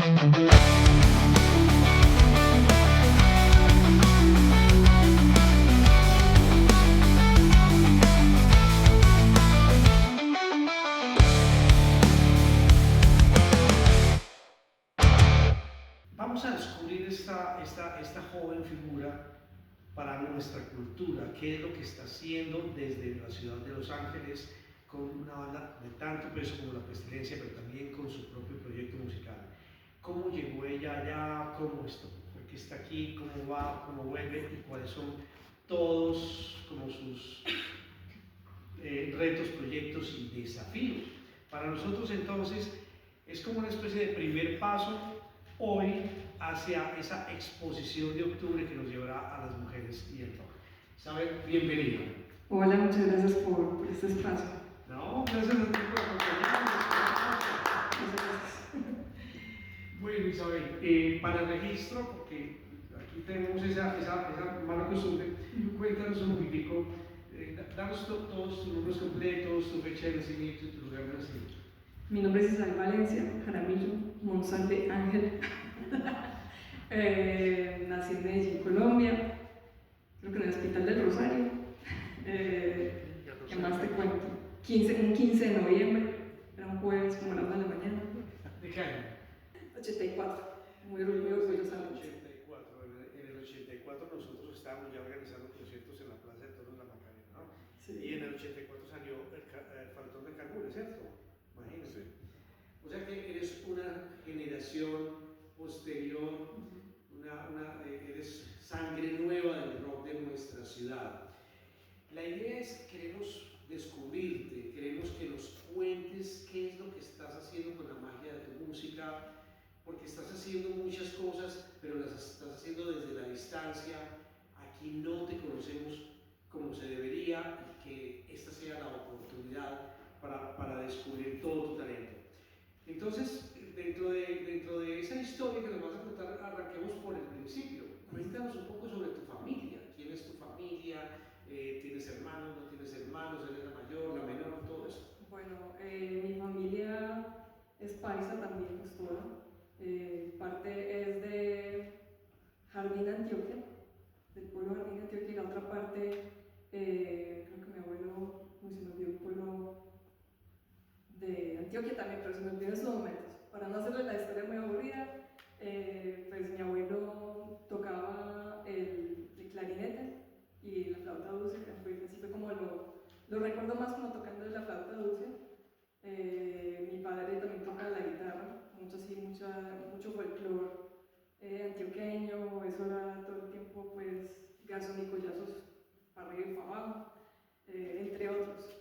Vamos a descubrir esta joven figura para nuestra cultura, qué es lo que está haciendo desde la ciudad de Los Ángeles con una banda de tanto peso como La Pestilencia, pero también con su propio proyecto musical. ¿Cómo llegó ella allá? ¿Cómo esto? ¿Por qué está aquí? ¿Cómo va? ¿Cómo vuelve? ¿Y cuáles son todos como sus retos, proyectos y desafíos? Para nosotros entonces es como una especie de primer paso hoy hacia esa exposición de octubre que nos llevará a las mujeres y el rock. Isabel, bienvenida. Hola, muchas gracias por este espacio. No, gracias a ti por acompañarnos. Muchas gracias. Bueno, Isabel, para el registro, porque aquí tenemos esa mala costumbre, cuéntanos un poquitico, danos todos tus nombres completos, tu fecha de nacimiento y tu lugar de nacimiento. Mi nombre es Isabel Valencia Jaramillo Monsalve Ángel. Nací en Medellín, Colombia, creo que en el Hospital del Rosario. ¿Qué más te cuento? Un 15 de noviembre, era un jueves como a las 1 de la mañana. ¿De qué año? 84, muy orgullosamente. En el 84 nosotros estábamos ya organizando conciertos en la Plaza de Toros de la Macarena, ¿no? Sí. Y en el 84 salió el Frontón de Cangure, ¿cierto? Imagínense. O sea que eres una generación posterior, eres sangre nueva del rock de nuestra ciudad. La idea es que queremos descubrirte, queremos que nos cuentes qué es lo que estás haciendo con la magia de tu música, porque estás haciendo muchas cosas, pero las estás haciendo desde la distancia. Aquí no te conocemos como se debería y que esta sea la oportunidad para descubrir todo tu talento. Entonces, dentro de esa historia que nos vas a contar, arranquemos por el principio. Cuéntanos un poco sobre tu familia. ¿Quién es tu familia? ¿Tienes hermanos? ¿No tienes hermanos? ¿Eres la mayor, la menor? Todo eso. Bueno, mi familia es paisa también, pues toda. Parte es de Jardín, Antioquia, del pueblo Jardín, Antioquia, y la otra parte, creo que mi abuelo, se me olvidó un pueblo de Antioquia también, pero se me olvidó en estos momentos. Para no hacerle la historia muy aburrida, pues mi abuelo tocaba el clarinete y la flauta dulce, que así fue como lo recuerdo más como tocando la flauta dulce. Mi padre también toca la guitarra, mucho folclore antioqueño, eso era todo el tiempo pues gasos y collazos para arriba y para abajo, entre otros.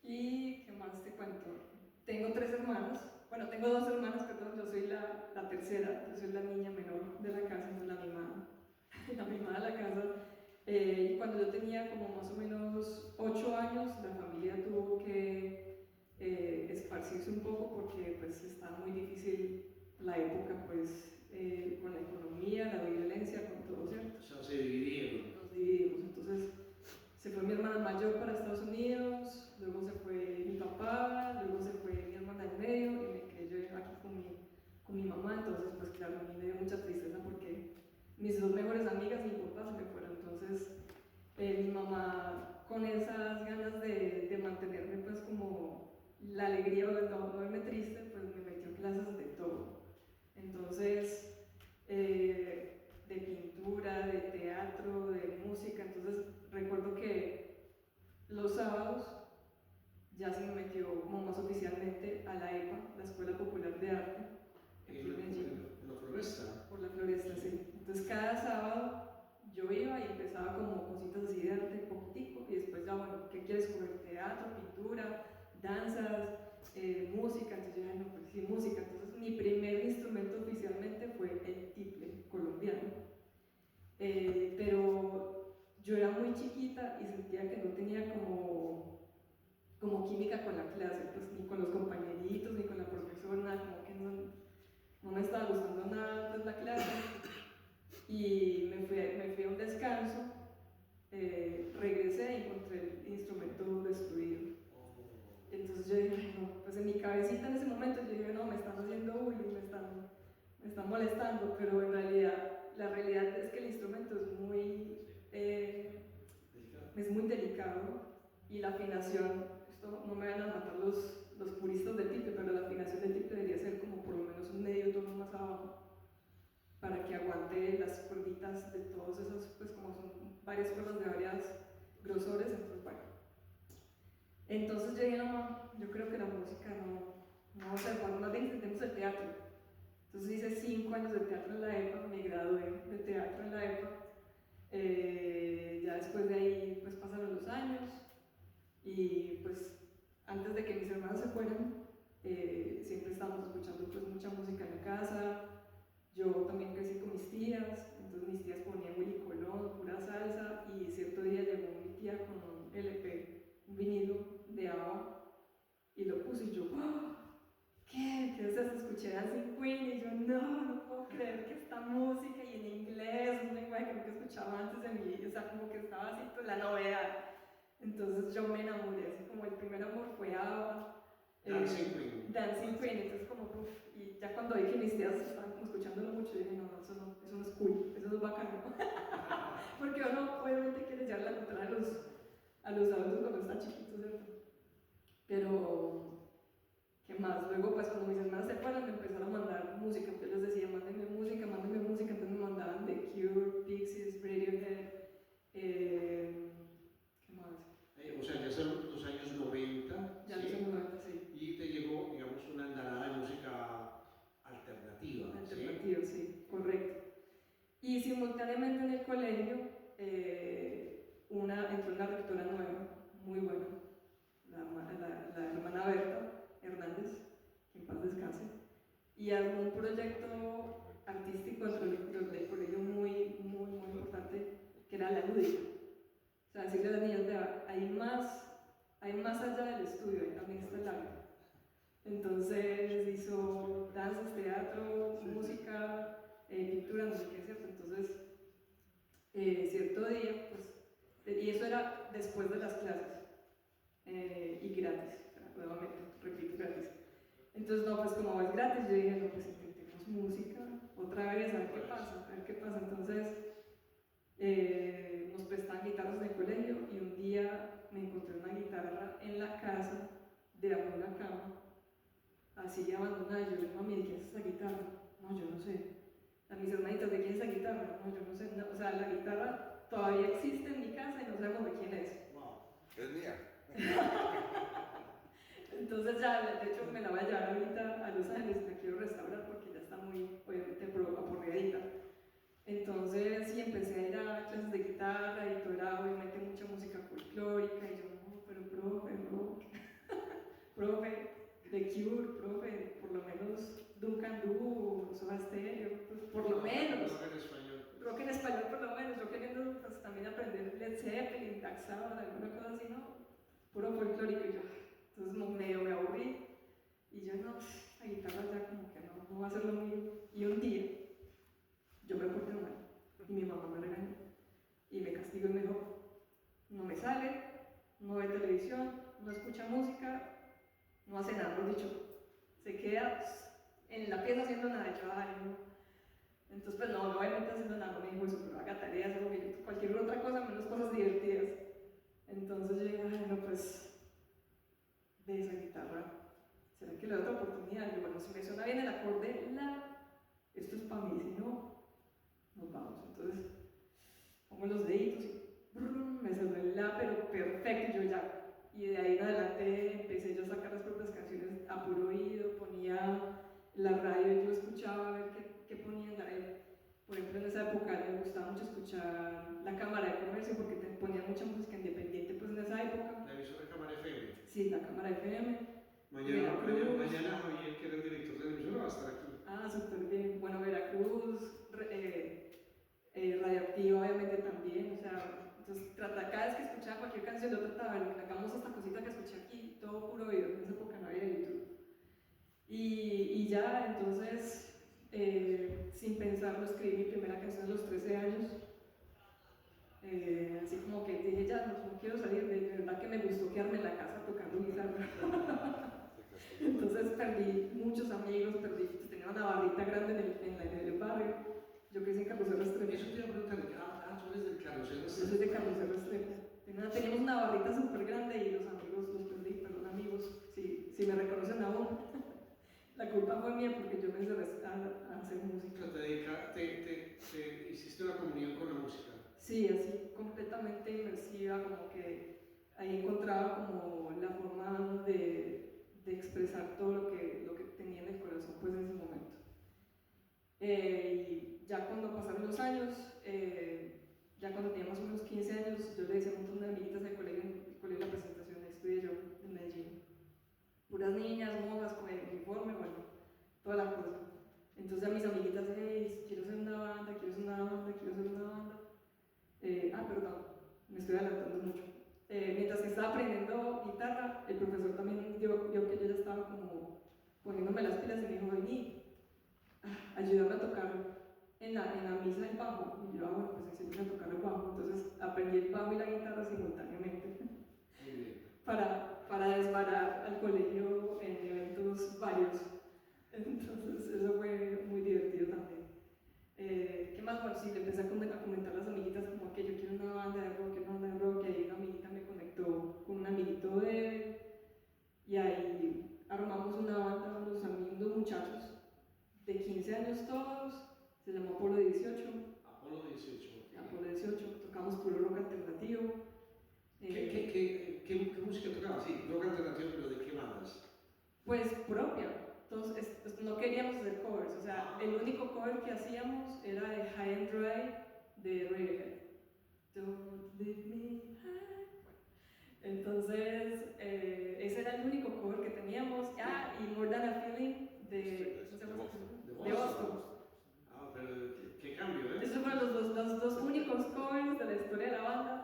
¿Y qué más te cuento? Tengo 3 hermanas, bueno, tengo 2 hermanas, perdón, yo soy la tercera, yo soy la niña menor de la casa, no la mimada, la mimada de la casa. Y cuando yo tenía como más o menos 8 años, la familia tuvo que esparcirse un poco porque pues estaba muy difícil la época, pues con la economía, la violencia, con todo, ¿cierto? O sea, se dividieron. Nos dividimos, entonces se fue mi hermana mayor para Estados Unidos, luego se fue mi papá, luego se fue mi hermana del medio y me quedé yo aquí con mi mamá. Entonces pues claro, a mí me dio mucha tristeza porque mis 2 mejores amigas y mi papá se me fueron. Entonces mi mamá, con esas ganas de mantenerme pues como la alegría o de no verme triste, pues me metió clases de todo. Entonces de pintura, de teatro, de música. Entonces recuerdo que los sábados ya se me metió como más oficialmente a la EPA, la Escuela Popular de Arte, ¿En la floresta? Por la floresta, sí. Entonces cada sábado yo iba y empezaba como cositas así de arte, poquitico, y después ya, bueno, ¿qué quieres coger? Teatro, pintura, danzas, música. Entonces yo dije, no, pues sí, música. Entonces mi primer instrumento oficialmente fue el tiple colombiano. Pero yo era muy chiquita y sentía que no tenía como química con la clase, pues ni con los compañeritos, ni con la profesora, nada, como que no me estaba gustando nada pues, la clase. Y me fui a un descanso, regresé y encontré el instrumento destruido. Entonces yo dije, no, pues en mi cabecita en ese momento yo dije, no, me están haciendo bullying, me me están molestando, pero en realidad, la realidad es que el instrumento es muy delicado y la afinación, esto no me van a matar los puristas del tiple, pero la afinación del tiple debería ser como por lo menos un medio tono más abajo para que aguante las cuerditas de todos esos, pues como son varias cuerdas de varias grosores, entonces bueno. Entonces yo dije, no, yo creo que la música no vamos a dejar, más bien intentemos el teatro. Entonces hice 5 años de teatro en la EPA, me gradué de teatro en la EPA. Ya después de ahí pues pasaron los años y pues antes de que mis hermanos se fueran siempre estábamos escuchando pues mucha música en la casa. Yo también crecí con mis tías, entonces mis tías ponían Willy Colón, pura salsa, y cierto día llegó mi tía con un LP, un vinilo de ABBA, y lo puse y yo, ¡oh! ¿Qué? ¿Qué es eso? Escuché Dancing Queen y yo, no puedo creer que esta música y en inglés, un lenguaje que nunca escuchaba antes de mí, o sea, como que estaba así con la novedad. Entonces yo me enamoré, así como el primer amor fue ABBA. Dancing Queen, entonces como, uff, y ya cuando vi que mis tías estaban como escuchándolo mucho, dije, no, eso no es cool, eso no es bacano. Porque uno obviamente quiere llevar la contraria a los adultos cuando están chiquitos, ¿cierto? Pero, ¿qué más? Luego, pues cuando mis hermanas se fueron, me empezaron a mandar música, yo les decía, mándenme música, entonces me mandaban The Cure, Pixies, Radiohead, ¿qué más? O sea, ya son los años 90. Ya los años 90, sí. Y te llegó, digamos, una andanada de música alternativa. Alternativa, sí, correcto. Y simultáneamente en el colegio entró una rectora nueva, muy buena, la hermana Berta Hernández, que en paz descanse, y armó un proyecto artístico dentro del colegio muy importante, que era la lúdica. O sea, decirle a las niñas, vea, hay más allá del estudio, ahí también está el arte. Entonces hizo danzas, teatro, música, pintura, no sé qué, ¿cierto? Entonces, cierto día, pues, y eso era después de las clases, y gratis, o sea, nuevamente, repito, gratis. Entonces, no, pues como es gratis, yo dije, no, pues intentemos música, otra vez, a ver qué pasa, Entonces, nos prestaban guitarras en el colegio y un día me encontré una guitarra en la casa, debajo de la cama, así abandonada. Yo le digo, mami, ¿de quién es esa guitarra? No, yo no sé. A mis hermanitas, ¿de quién es esa guitarra? No, yo no sé. No, o sea, la guitarra todavía existe en mi casa y no sabemos de quién es. Wow. Es mía. Entonces ya, de hecho, me la voy a llevar ahorita a Los Ángeles, la quiero restaurar porque ya está muy, obviamente, aporreadita. Entonces, sí, empecé a ir a clases de guitarra y todo era, obviamente, mucha música folclórica y yo, no, pero profe, The Cure, profe, por lo menos Duncan Du, Soda Stereo, pues por lo menos. Rock en español. Rock en español por lo menos, yo queriendo pues, también aprender Led Zeppelin, Black Sabbath, alguna cosa así, ¿no? Puro folclórico y yo, entonces medio me aburrí y yo no, la guitarra ya como que no va a ser lo mío. Y un día, yo me porté mal y mi mamá me regañó y me castigó y me dijo, no me sale, no ve televisión, no escucha música, no hace nada, por dicho, se queda en la pieza haciendo nada, yo, ay, no. Entonces, pues no obviamente haciendo nada, me dijo eso, pero haga tareas, cualquier otra cosa, menos cosas divertidas. Entonces yo dije, ay, no, pues, de esa guitarra, ¿será que le doy otra oportunidad? Y bueno, si me suena bien el acorde la, esto es para mí, si no, nos vamos. Entonces, pongo los deditos y me salió el la, pero perfecto, yo ya. Y de ahí en adelante empecé yo a sacar las propias canciones a puro oído, ponía la radio y yo escuchaba a ver qué ponían en la radio. Por ejemplo, en esa época me gustaba mucho escuchar la Cámara de Comercio porque ponía mucha música independiente pues en esa época. La emisora Cámara FM. Sí, la Cámara FM. Mañana Javier, que era el director de la emisora, va a estar aquí. Ah, súper bien. Bueno, Veracruz, Radioactiva obviamente también, o sea, entonces cada vez que escuchaba cualquier canción yo trataba, bueno, hagamos esta cosita que escuché aquí, todo puro oído, en esa época no había YouTube. Y ya, entonces, sin pensarlo, escribí mi primera canción a los 13 años. Así como que dije, ya, no quiero salir, de verdad que me gustó quedarme en la casa tocando guitarra. Entonces perdí muchos amigos, tenía una barrita grande en la barbita súper grande y los amigos los perdí, perdón amigos, si me reconocen aún. La culpa fue mía porque yo me encerré a hacer música. Te hiciste una comunión con la música. Sí, así, completamente inmersiva, como que ahí encontraba como la forma de expresar todo lo que tenía en el corazón pues en ese momento. Y ya cuando pasaron los años, ya cuando tenía más o menos 15 años, yo le decía a un montón de amiguitas del colegio, el colegio de la presentación, estudié yo en Medellín. Puras niñas, monjas con el uniforme, bueno, toda la cosa. Entonces a mis amiguitas, hey, quiero hacer una banda, quiero hacer una banda, quiero hacer una banda. Perdón, me estoy adelantando mucho. Mientras que estaba aprendiendo guitarra, el profesor también vio que yo ya estaba como poniéndome las pilas y me dijo, vení, ayúdame a tocar en la misa del bajo. Y yo, bueno, pues enséñame a tocar el bajo. Entonces aprendí el bajo y la guitarra simultáneamente para desbarar al colegio en eventos varios. Entonces eso fue muy divertido también. ¿Qué más? Bueno, sí, le empecé a comentar a las amiguitas como que yo quiero una banda de rock, y ahí una amiguita me conectó con un amiguito de él, y ahí armamos una banda, dos muchachos de 15 años todos, se llamó Apolo 18. Apolo 18. Apolo 18, tocamos puro rock alternativo. ¿Qué música tocabas? Sí, rock alternativo, pero ¿de qué bandas? Pues propia. Entonces, no queríamos hacer covers, o sea, el único cover que hacíamos era de High and Dry de Radiohead. Don't leave me high. Entonces, ese era el único cover que teníamos. Y More Than a Feeling de Boston. Pero qué cambio, ¿eh? Esos fueron los dos únicos covers de la historia de la banda.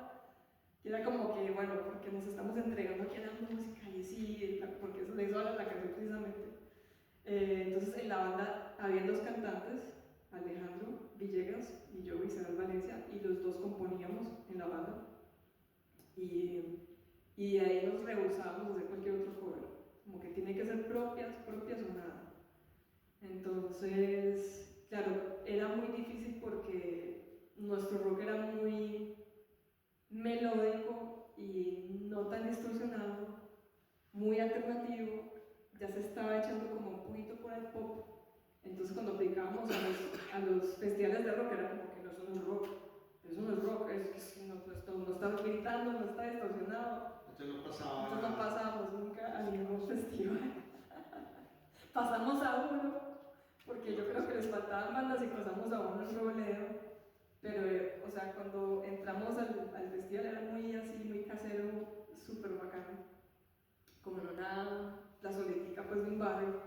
Y era como que, bueno, porque nos estamos entregando aquí a la música, y sí, porque eso le hizo a la canción precisamente. Entonces en la banda había dos cantantes, Alejandro Villegas y yo, Isabel Valencia, y los dos componíamos en la banda. Y ahí nos rehusábamos a hacer cualquier otro cover, como que tiene que ser propias o nada. Entonces, claro, era muy difícil porque nuestro rock era muy melódico y no tan distorsionado, muy alternativo, ya se estaba echando como un poquito por el pop. Entonces cuando aplicábamos a los festivales de rock era como que no, eso no es rock, no está gritando, no está distorsionado. Entonces no pasábamos nunca a ningún festival. Pasamos a uno, porque yo creo que les faltaban bandas y pasamos a uno en Robledo, pero o sea, cuando entramos al festival era muy así, muy casero, súper bacano, como en una plazoletica pues de un barrio,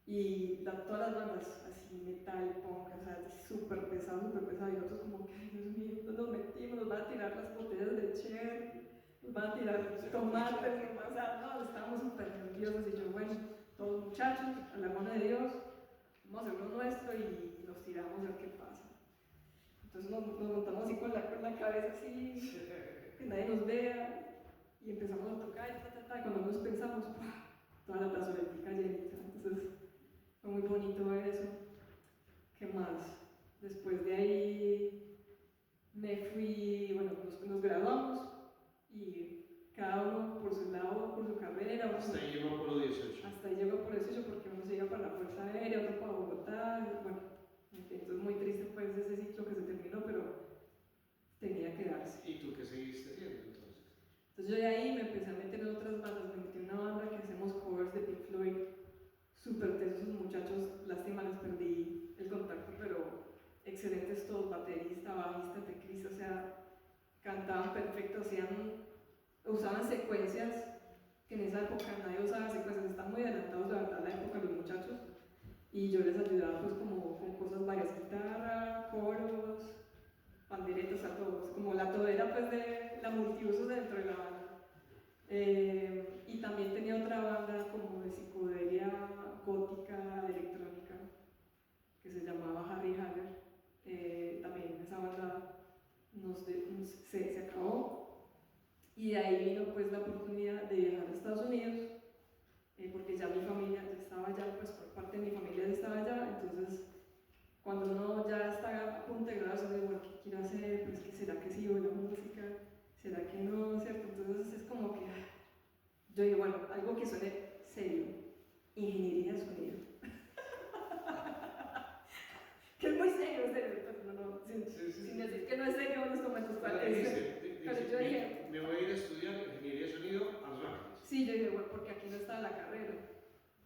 y todas las bandas así, metal, punk, o sea, súper pesado, y nosotros como que, ay Dios mío, nos metimos, nos van a tirar las botellas de cherry, nos van a tirar tomates, o sea, no, estábamos súper nerviosos, y yo, bueno, todos muchachos, a la mano de Dios, vamos a hacer lo nuestro y nos tiramos a ver qué pasa. Entonces nos montamos así con la cabeza así, que nadie nos vea, y empezamos a tocar, y cuando nos pensamos, ¡pah! Toda la plazoletica llenita. Entonces fue muy bonito ver eso. ¿Qué más? Después de ahí me fui, bueno, nos graduamos y cada uno por su lado, por su carrera. Hasta ahí llegó Apolo 18. Hasta ahí llegó por eso, porque uno se iba para la Fuerza Aérea, otro para Bogotá, bueno, entonces muy triste pues ese ciclo que se terminó, pero tenía que darse. ¿Y tú qué seguiste haciendo entonces? Entonces yo de ahí me empecé a meter en otras bandas, me metí en una banda que hacemos covers de Pink Floyd, súper tesos esos muchachos, lástima les perdí el contacto, pero excelentes todos, baterista, bajista, teclista, o sea, cantaban perfecto, usaban secuencias que en esa época nadie usaba secuencias, están muy adelantados la verdad la época de los muchachos, y yo les ayudaba pues como con cosas varias, guitarra, coros, panderetas, a todos, como la todera pues de la multiusos dentro de la banda. Y también tenía otra banda como de psicodelia gótica, electrónica, que se llamaba Harry Haller. También esa banda se acabó, y de ahí vino pues la oportunidad de viajar a Estados Unidos, porque ya mi familia ya estaba allá, pues por parte de mi familia ya estaba allá, entonces cuando uno ya está a punto de graduarse, bueno, ¿qué quiero hacer? Pues, ¿será que sigo en la música? ¿Será que no? ¿Cierto? Entonces Pero yo dije, me voy a ir a estudiar ingeniería de sonido a Los Ángeles. sí, yo dije, bueno, porque aquí no está la carrera.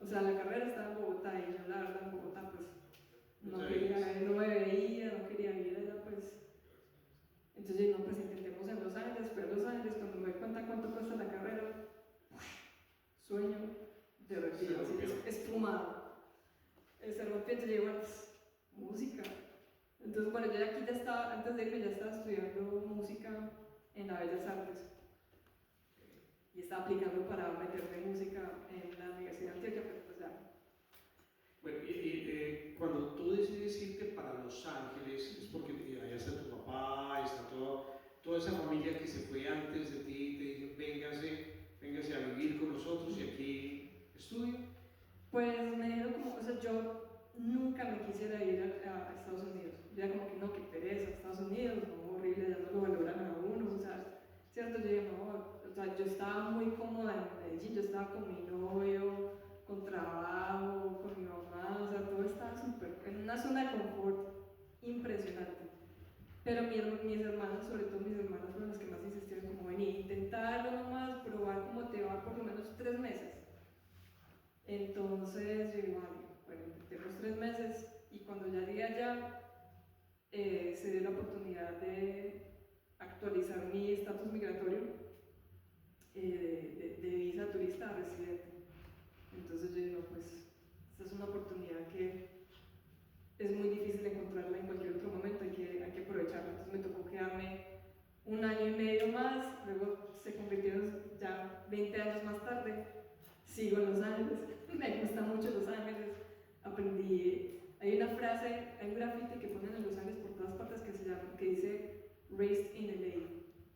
O sea, la carrera está en Bogotá y yo la verdad en Bogotá pues no quería, no me veía, no quería ir allá pues. Entonces yo dije, no, pues intentemos en Los Ángeles, fui a Los Ángeles, cuando me doy cuenta cuánto cuesta la carrera, sueño de retiro, así, esfumado. Se rompió, entonces yo digo, bueno, pues, música. Entonces, bueno, yo aquí ya estaba, antes de irme ya estaba estudiando música en la Bellas Artes. Y estaba aplicando para meterme en música en la Universidad de Antioquia, pero pues ya. Bueno, cuando tú decides irte para Los Ángeles, es porque allá está tu papá, está toda esa familia que se fue antes de ti, te dicen, véngase a vivir con nosotros y aquí estudia. Pues me dijo como, o sea, yo nunca me quisiera ir a Estados Unidos. Yo era como que no, que pereza, Estados Unidos, no, horrible, ya no lo valoran a uno, o sea, cierto, yo dije, no, o sea, yo estaba muy cómoda en Medellín, yo estaba con mi novio, con trabajo, con mi mamá, o sea, todo estaba súper, en una zona de confort impresionante. Pero mis hermanas, sobre todo mis hermanas, fueron las que más insistieron, como venir, intentarlo nomás, probar cómo te va por lo menos 3 meses. Entonces yo digo, bueno, intentemos 3 meses y cuando ya llegué allá, se dio la oportunidad de actualizar mi estatus migratorio de visa turista a residente. Entonces yo digo, pues esta es una oportunidad que es muy difícil encontrarla en cualquier otro momento, hay que aprovecharla. Entonces me tocó quedarme 1 año y medio más, luego se convirtieron ya 20 años más tarde, sigo en Los Ángeles, me gusta mucho Los Ángeles, aprendí, hay una frase, hay un grafiti que ponen en Los Ángeles por todas partes que dice Raised in LA,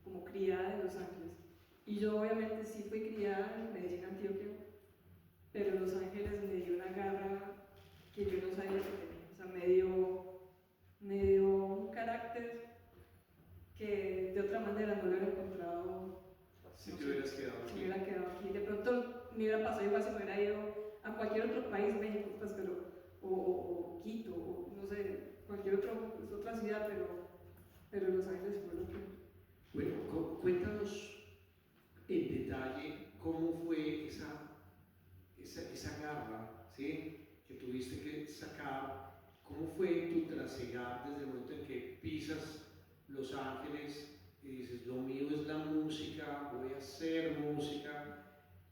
como criada en Los Ángeles. Y yo obviamente sí fui criada en Medellín, Antioquia, pero Los Ángeles me dio una garra que yo no sabía que tenía, o sea, me dio un carácter que de otra manera no lo hubiera encontrado. Si te hubieras quedado aquí. Si me hubiera quedado aquí. De pronto me hubiera pasado igual si me hubiera ido a cualquier otro país, México, pues, pero, o Quito, o no sé, cualquier otra ciudad, pero Los Ángeles fue lo que... Bueno, cuéntanos en detalle cómo fue esa garra, ¿sí?, que tuviste que sacar. ¿Cómo fue tu trasegar desde el momento en que pisas Los Ángeles y dices, lo mío es la música, voy a hacer música,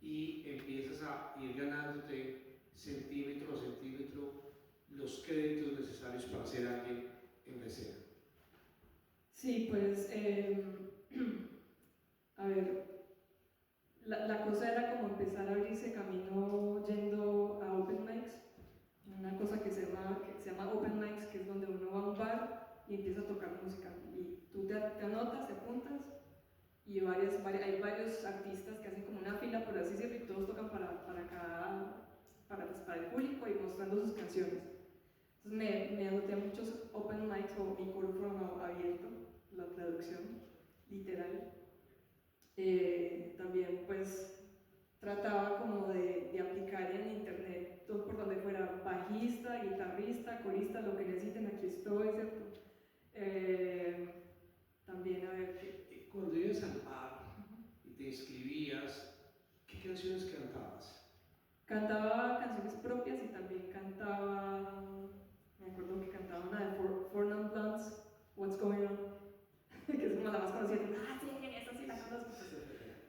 y empiezas a ir ganándote centímetro a centímetro los créditos necesarios para ser alguien en la escena? Sí, pues, a ver, la cosa era como empezar a abrirse camino yendo a open mics, una cosa que se llama open mics, que es donde uno va a un bar y empieza a tocar música, y tú te anotas, te apuntas, y hay varios artistas que hacen como una fila, por así decirlo, y todos tocan para el público y mostrando sus canciones. Entonces me anoté a muchos open mics, o micrófono abierto, la traducción literal. También pues trataba como de aplicar en internet todo por donde fuera, bajista, guitarrista, corista, lo que necesiten, aquí estoy, ¿cierto? También, a ver... Cuando ibas al bar y te inscribías, ¿qué canciones cantabas? Cantaba canciones propias y también cantaba, me acuerdo que cantaba una de Four Non Blondes, What's Going On, que es como la más conocida. Ah, sí, esa sí la conozco.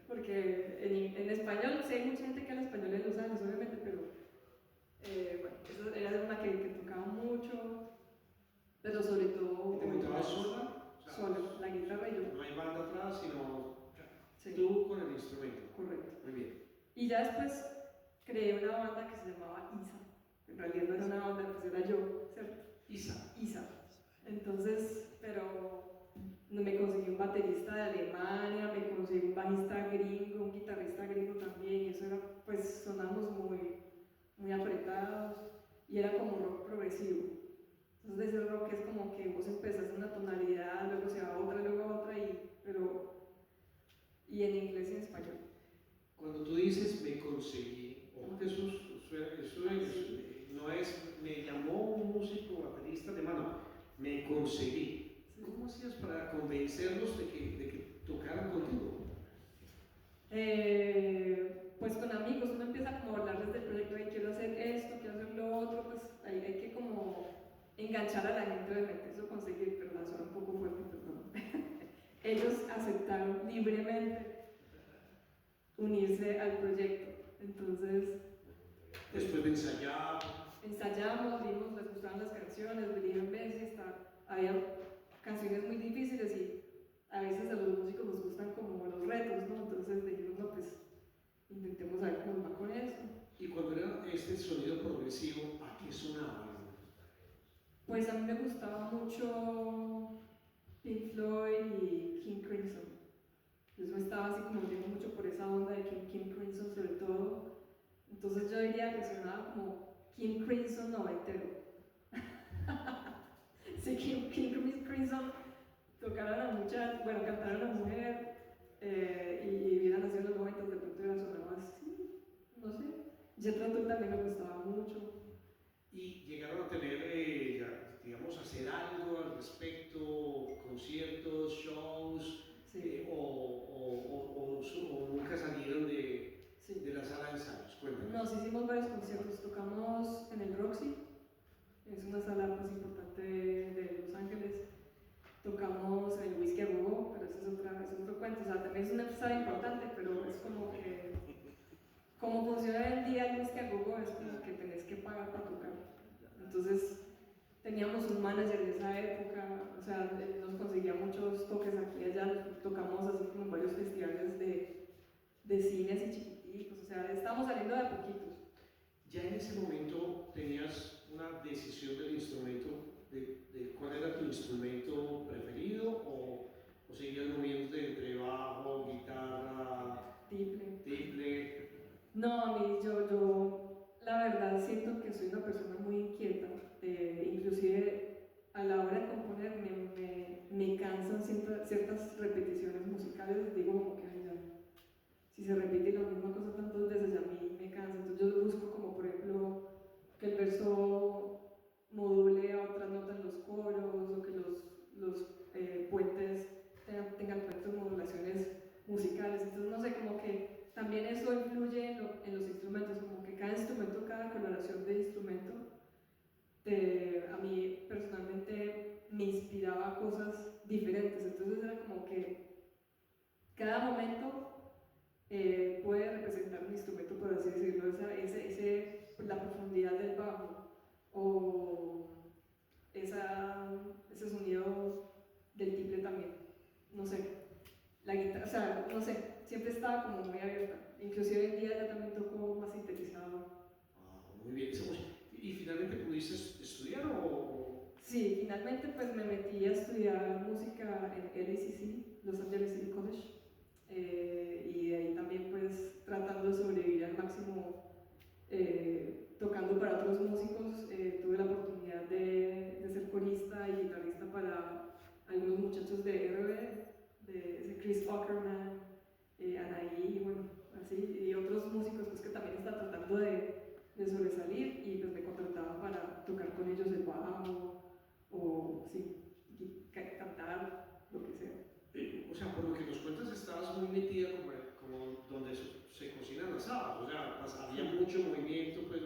Porque en español, sí hay mucha gente que habla español en Los Ángeles, obviamente, pero bueno, esa era una que tocaba mucho, pero sobre todo... ¿Te montabas sola? Sola, la guitarra y yo. No hay banda atrás, sino sí, tú con el instrumento. Correcto. Muy bien. Y ya después creé una banda que se llamaba Isa. En realidad no era una banda, pues era yo, ¿cierto? Isa. Entonces, pero me conseguí un baterista de Alemania, me conseguí un bajista gringo, un guitarrista gringo también, y eso era, pues sonamos muy apretados, y era como rock progresivo. Entonces ese rock es como que vos empezás en una tonalidad, luego se va a otra, luego a otra, y en inglés y en español. Cuando tú dices me conseguí, ojo que eso no es me llamó un músico baterista de mano, me conseguí. ¿Cómo hacías para convencerlos de que tocaran contigo? Pues con amigos uno empieza como a hablarles del proyecto, y quiero hacer esto, quiero hacer lo otro, pues hay que como enganchar a la gente, obviamente eso conseguir, pero la suena un poco fuerte, perdón. Ellos aceptaron libremente unirse al proyecto, entonces Después de ensayar. ensayamos, vimos, les gustaban las canciones, vinieron veces, había canciones muy difíciles y a veces a los músicos nos gustan como los retos, ¿no? Entonces dijimos, no, pues intentemos ver cómo nos va con eso. Y cuando era este sonido progresivo, ¿a qué sonaba? Pues a mí me gustaba mucho Pink Floyd y King Crimson. Yo estaba así como viendo mucho por esa onda de King Crimson sobre todo. Entonces yo diría que sonaba como King Crimson noventero. Sí, King Crimson tocaron a muchas, bueno, cantaron a mujer y hubieran nacido en los 90 de pronto era sonaba así, no sé. Jethro Tull también me gustaba mucho. Y llegaron a tener, digamos, hacer algo al respecto, conciertos, shows, Sí. o nunca salieron de la sala de ensayos. Cuéntanos. Nos hicimos varios conciertos, tocamos en el Roxy, es una sala pues, importante de Los Ángeles. Tocamos en el Whisky a Go, pero eso es otro cuento, o sea, también es una sala importante, pero es como que, como funciona hoy en día el Whisky a Go, es como que tenés que pagar para tocar. Entonces, teníamos un manager en esa época, o sea, él nos conseguía muchos toques aquí y allá, tocamos así como en varios festivales de cines y chiquiticos, o sea, estábamos saliendo de a poquitos. ¿Ya en ese momento tenías una decisión del instrumento, de cuál era tu instrumento preferido, o seguías moviéndote entre bajo, guitarra, tiple? No, a mí, yo la verdad siento que soy una persona muy inquieta, inclusive a la hora de componer me cansan ciertas repeticiones musicales, digo como que ay, ya, si se repite la misma cosa tantas veces a mí me cansa, entonces yo busco como por ejemplo que el verso module a otras notas en los coros o que los puentes tengan puentes modulaciones musicales, entonces no sé, como que también eso influye en los instrumentos, como que cada instrumento, cada coloración de instrumento a mí personalmente me inspiraba cosas diferentes, entonces era como que cada momento puede representar un instrumento, por así decirlo, la profundidad del bajo o ese sonido del tiple también, no sé, la guitarra, o sea, no sé, siempre estaba como muy abierta, inclusive hoy en día ya también toco más sintetizador. Muy bien, ¿y finalmente pudiste estudiar o...? Sí, finalmente pues me metí a estudiar música en LACC, Los Angeles City College, y de ahí también pues tratando de sobrevivir al máximo tocando para otros músicos, tuve la oportunidad de ser corista y guitarrista para algunos muchachos de RB, de ese Chris Ackerman, Anaí, y bueno, así, y otros músicos pues, que también están tratando de sobresalir y pues me contrataban para tocar con ellos el bajo o sí, cantar, lo que sea. O sea, por lo que nos cuentas, estabas muy metida como donde se cocinan las habas, o sea, había mucho movimiento, pues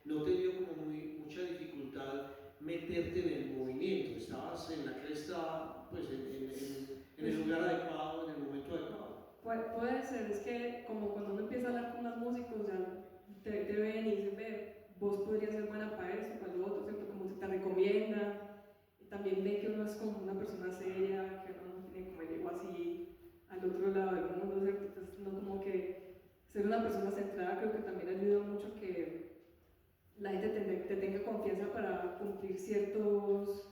no te dio como mucha dificultad meterte en el movimiento, estabas en la cresta, pues en el lugar adecuado, en el momento adecuado. Puede ser, es que como cuando uno empieza a hablar con más músicos, ya te ven y dicen, ve, vos podrías ser buena para eso, para lo otro, ¿cierto? Como si te recomiendan. También ve que uno es como una persona seria, que uno no tiene como el ego así al otro lado del mundo, ¿cierto? Entonces, no como que ser una persona centrada creo que también ayuda mucho que la gente te tenga confianza para cumplir ciertas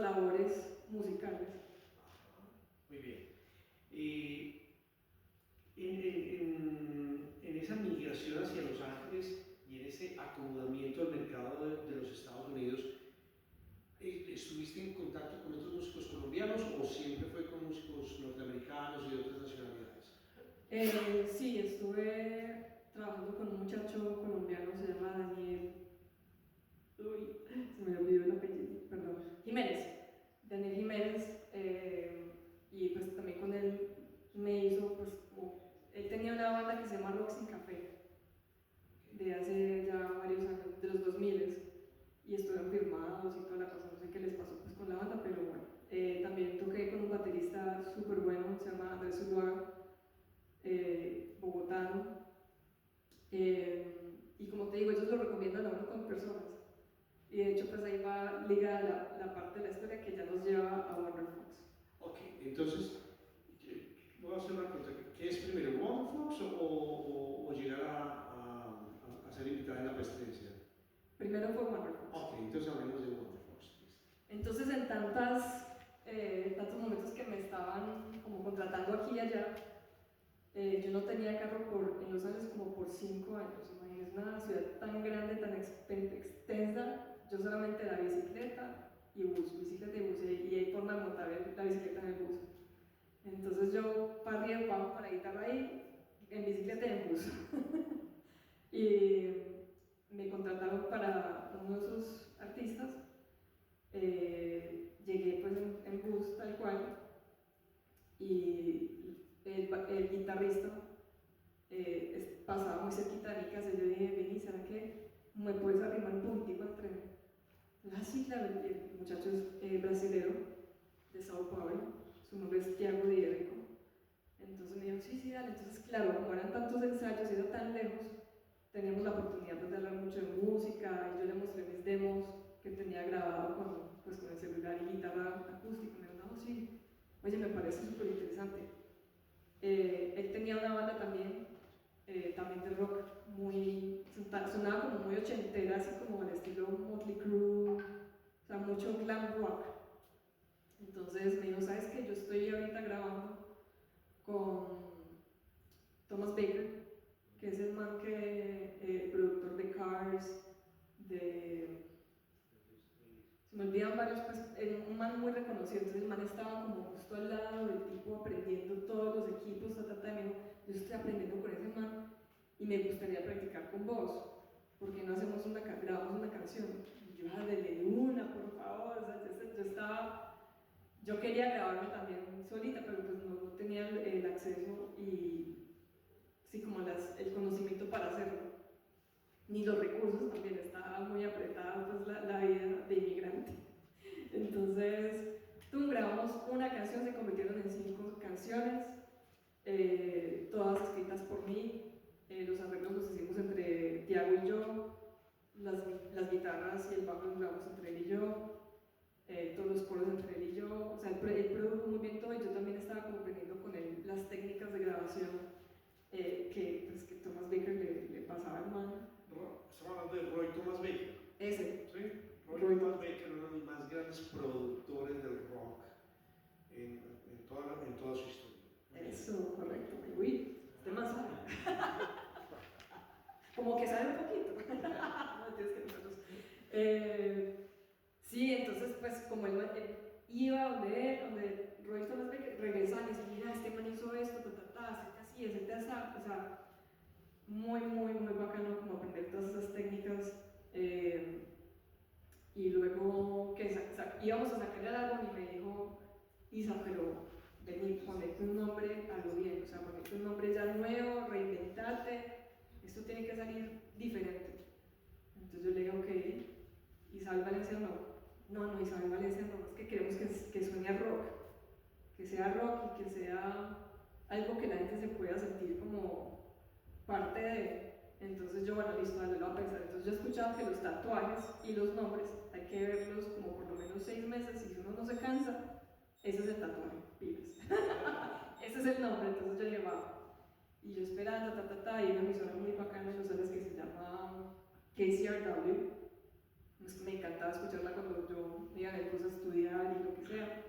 labores musicales. Muy bien. En esa migración hacia Los Ángeles y en ese acomodamiento al mercado de los Estados Unidos, ¿estuviste en contacto con otros músicos colombianos o siempre fue con músicos norteamericanos y de otras nacionalidades? Sí, estuve trabajando con un muchacho colombiano, se llama Daniel, se me olvidó el apellido, perdón, Jiménez, Daniel Jiménez, y pues también con él me hizo, pues, él tenía una banda que se llama Rock Sin Café, de hace ya varios años, de los 2000, y estuvieron firmados y toda la cosa, no sé qué les pasó pues con la banda, pero bueno. También toqué con un baterista súper bueno, se llama Andrés Zuluaga, bogotano, y como te digo, ellos lo recomiendan a uno con personas, y de hecho pues ahí va ligada la parte de la historia que ya nos lleva a Wonderfox. Ok, entonces, voy a hacer una pregunta. ¿Qué es primero, Wonderfox o llegar a ser invitada en la presidencia? Primero fue Wonderfox. Ok, entonces hablemos de Wonderfox. Entonces en tantos momentos que me estaban como contratando aquí y allá, yo no tenía carro en Los Ángeles como por 5 años. Imagínense una ciudad tan grande, tan extensa. Yo solamente era bicicleta y bus, y hay forma de montar la bicicleta en el bus. Entonces yo para arriba y abajo con la guitarra ahí, en bicicleta y en bus. Y me contrataron para uno de esos artistas. Llegué pues en bus tal cual, y el guitarrista pasaba muy cerquita de mi casa, y yo dije, vení, ¿será que me puedes arrimar un poquitico al tren? Sí, claro, el muchacho es brasilero, de Sao Paulo, su nombre es Thiago Diego. Entonces me dijo, sí, dale. Entonces, claro, como eran tantos ensayos y era tan lejos, teníamos la oportunidad pues, de hablar mucho de música, y yo le mostré mis demos que tenía grabado con el celular y guitarra acústica. Me dijo, no, sí, oye, me parece súper interesante. Él tenía una banda también de rock, sonaba como muy ochentera, así como al estilo Motley Crue, o sea, mucho glam rock. Entonces me dijo, ¿sabes qué? Yo estoy ahorita grabando con Thomas Baker, que es el man que, productor de Cars, se me olvidan varios, pues, un man muy reconocido. Entonces el man estaba como justo al lado del tipo aprendiendo todos los equipos, y me dijo, yo estoy aprendiendo con ese man y me gustaría practicar con vos, ¿por qué no grabamos una canción? Y yo, dale una, por favor. O sea, yo quería grabarme también solita, pero pues no tenía el acceso y sí, como el conocimiento para hacerlo, ni los recursos. También estaba muy apretada pues la vida de inmigrante. Entonces, grabamos una canción, se convirtieron en 5 canciones, todas escritas por mí. Los arreglos los hicimos entre Tiago y yo, las guitarras y el bajo los grabamos entre él y yo, todos los coros entre él y yo. O sea, él produjo muy bien todo, y yo también estaba como aprendiendo con él las técnicas de grabación que Thomas Baker le pasaba al man. Estamos hablando de Roy Thomas Baker. Ese. ¿Sí? Roy Thomas Baker, uno de los más grandes productores del rock en toda su historia. Eso, correcto. Uy, este más sabe. Como que sabe un poquito. No, tienes que nosotros. Sí, entonces pues como él iba donde Roy Thomas Baker, regresaba y decía, mira, este man hizo esto, así, así, o sea, muy bacano como aprender todas esas técnicas. Y luego que íbamos a sacar el álbum, y me dijo, Isa, pero vení, ponete un nombre a lo bien, o sea, ponete un nombre ya nuevo, reinventate, esto tiene que salir diferente. Entonces yo le dije, ok. Isabel Valencia no, Isabel Valencia no, es que queremos que suene a rock, que sea rock y que sea algo que la gente se pueda sentir como parte de. Entonces yo, bueno, listo, dale, lo voy a pensar. Entonces yo he escuchado que los tatuajes y los nombres hay que verlos como por lo menos 6 meses, y si uno no se cansa, ese es el tatuaje, pilas. Ese es el nombre. Entonces yo dije, va. Y yo esperando, y una emisora muy bacana en Los Ángeles que se llama KCRW. Me encantaba escucharla cuando yo iba en el curso a estudiar y lo que sea.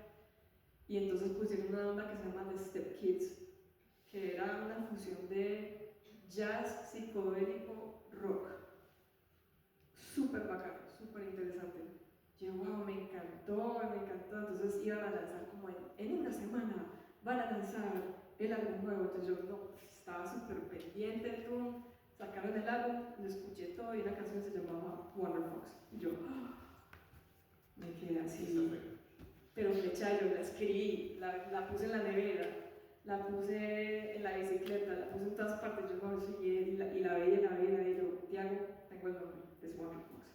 Y entonces pusieron una banda que se llama The Step Kids, que era una fusión de jazz, psicodélico, rock. Súper bacano, súper interesante. Yo, wow, me encantó. Entonces iban a lanzar como en una semana, van a lanzar el álbum nuevo. Entonces yo no, estaba súper pendiente. Sacaron el álbum, lo escuché todo, y una canción se llamaba Wonderfox. Y yo me quedé así, pero chayo, la escribí, la puse en la nevera, la puse en la bicicleta, la puse en todas partes. Yo no seguí y la veía, y yo, Tiago, tengo el nombre, es Wonderbox.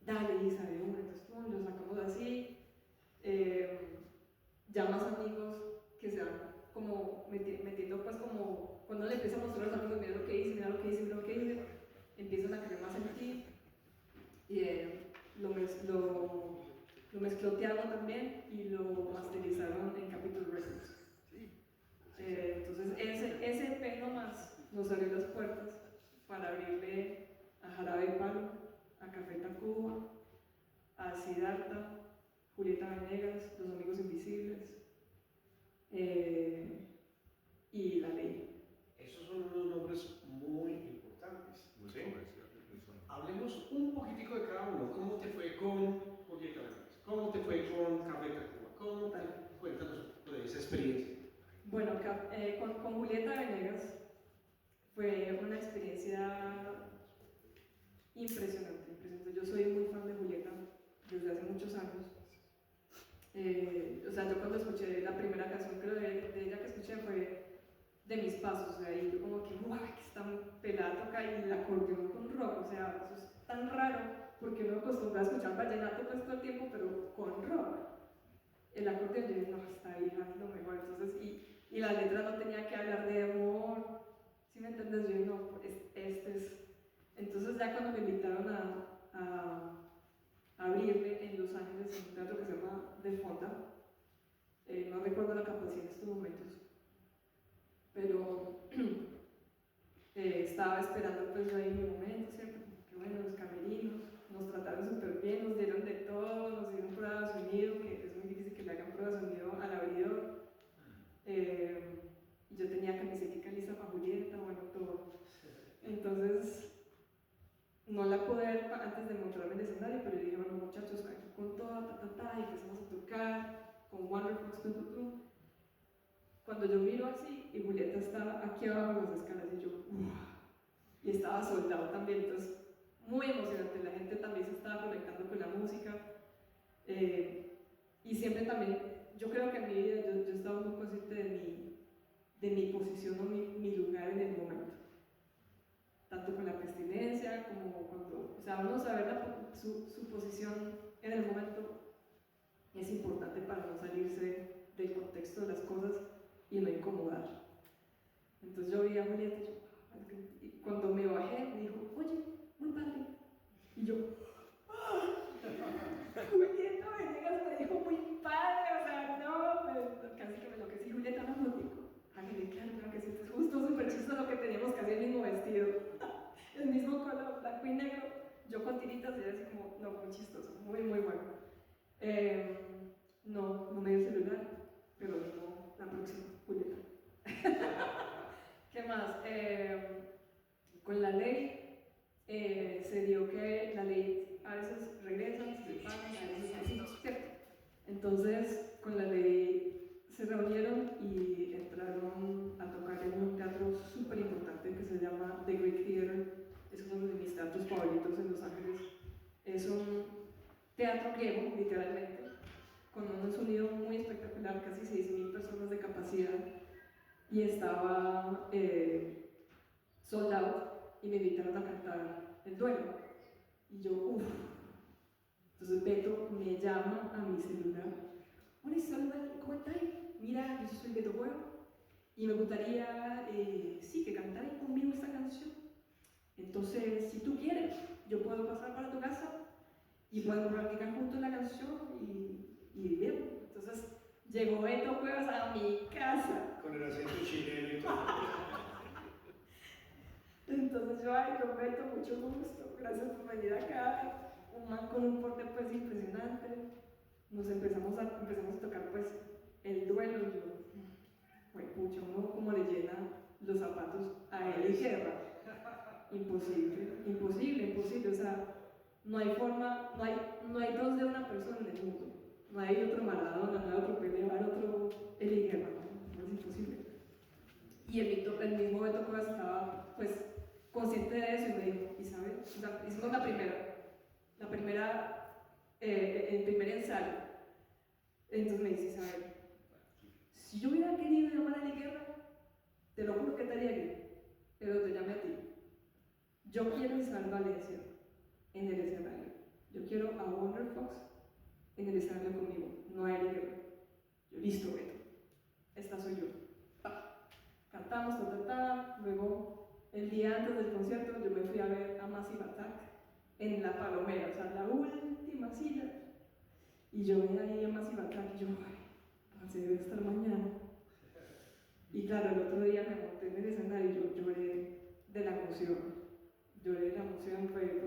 Dale, Isa, de una, entonces lo sacamos así. Ya más amigos que se van como metiendo, pues como cuando le empieza a mostrar a los amigos, mira lo que hice, mira lo que hice, mira lo que hice, empiezan a creer más en ti. Y lo mezcló Tiago también y lo masterizaron en Capitol Records. Entonces ese EP nomás nos abrió las puertas para abrirle a Jarabe de Palo, a Café Tacuba, a Siddhartha, Julieta Venegas, Los Amigos Invisibles y La Ley. Esos son unos nombres muy importantes. Muy ¿sí? comerciales. Hablemos un poquitico de cada uno. ¿Cómo te fue con Julieta Venegas? ¿Cómo te fue con Café Tacuba? Cuéntanos de esa experiencia. Bueno, con Julieta Venegas fue una experiencia impresionante. Yo soy muy fan de Julieta desde hace muchos años. O sea, yo cuando escuché la primera canción, creo de ella que escuché fue De Mis Pasos, o sea, y yo como que, ¡guau! Que es tan pelada toca y el acordeón con rock, o sea, eso es tan raro, porque uno acostumbra a escuchar vallenato pues todo el tiempo, pero con rock. El acordeón, yo dije, no, esta hija es lo mejor, entonces, y la letra no tenía que hablar de amor, ¿sí me entiendes? Yo dije, no, este es. Entonces ya cuando me invitaron a abrirle en Los Ángeles en un teatro que se llama The Fonda, no recuerdo la capacidad en estos momentos, pero estaba esperando pues ahí mi momento, ¿cierto? Que bueno, los camerinos, nos trataron súper bien, nos dieron de todo, nos dieron prueba de sonido, que es muy difícil que le hagan prueba de sonido al abridor. Y yo tenía camiseta lista para Julieta, bueno, todo. Entonces, no la pude ver antes de montarme en el escenario, pero yo dije, bueno muchachos, aquí con todo, y empezamos a tocar, con Wonderbox, Cuando yo miro así, y Julieta está aquí abajo en las escalas, y yo, y estaba soldado también, entonces, muy emocionante, la gente también se estaba conectando con la música, y siempre también, yo creo que en mi vida yo estaba muy consciente de mi posición o mi lugar en el momento. Tanto con la pestilencia como cuando, o sea, uno saber su posición en el momento es importante para no salirse del contexto de las cosas y no incomodar. Entonces yo vi a Julieta y cuando me bajé me dijo, oye, muy padre. Y yo, Julieta Venegas me dijo muy padre, o sea, no, casi que me enloquecí. Julieta, no fotico. Claro que sí, es justo súper chistoso que teníamos casi el mismo vestido, el mismo color, blanco y negro, yo con tiritas y así como, no, muy chistoso, muy bueno. No me dio el celular, pero no, la próxima, Julieta. ¿Qué más? Con La Ley se dio que La Ley a veces regresan, se separan, a veces así, ¿cierto? Entonces, con La Ley se reunieron y entraron a tocar en un teatro súper importante que se llama The Greek Theater. Es uno de mis teatros favoritos en Los Ángeles. Es un teatro griego, literalmente, con un sonido muy espectacular, casi 6.000 personas de capacidad, y estaba sold out, y me invitaron a cantar El Duelo. Y yo, uff. Entonces Beto me llama a mi celular. Hola Isabel, ¿cómo estás? Mira, yo soy Beto Cuero y me gustaría, sí, que cantaras conmigo esta canción. Entonces, si tú quieres, yo puedo pasar para tu casa y podemos practicar juntos la canción y bien. Entonces, llegó Beto Cuevas a mi casa. Con el acento chileno y todo. Entonces yo, ay, don Beto, mucho gusto, gracias por venir acá. Un man con un porte pues impresionante. Empezamos a tocar pues El Duelo y yo, pues pucha, uno como le llena los zapatos a él y guerra. Imposible, o sea, no hay forma, no hay dos de una persona en el mundo. No hay otro Maradona, no hay otro Pelé, no hay otro Eli Guerra, no es imposible. Y el mismo Beto Cuevas estaba pues consciente de eso y me dijo, Isabel, o sea, hicimos el primer ensayo. Entonces me dice Isabel, si yo hubiera querido llamar a la guerra, te lo juro que te haría aquí, pero te llamé a ti. Yo quiero a Isabel Valencia en el escenario. Yo quiero a Wonder Fox en el escenario conmigo, no a Eli Guerra. Yo, listo, Beto, esta soy yo. Cantamos, luego el día antes del concierto yo me fui a ver a Massive Attack en La Palomera, o sea, la última silla. Y yo vi ahí a Massive Attack y yo, ay, se debe estar mañana. Y claro, el otro día me monté en el escenario y yo lloré de la emoción. Lloré de la emoción, fue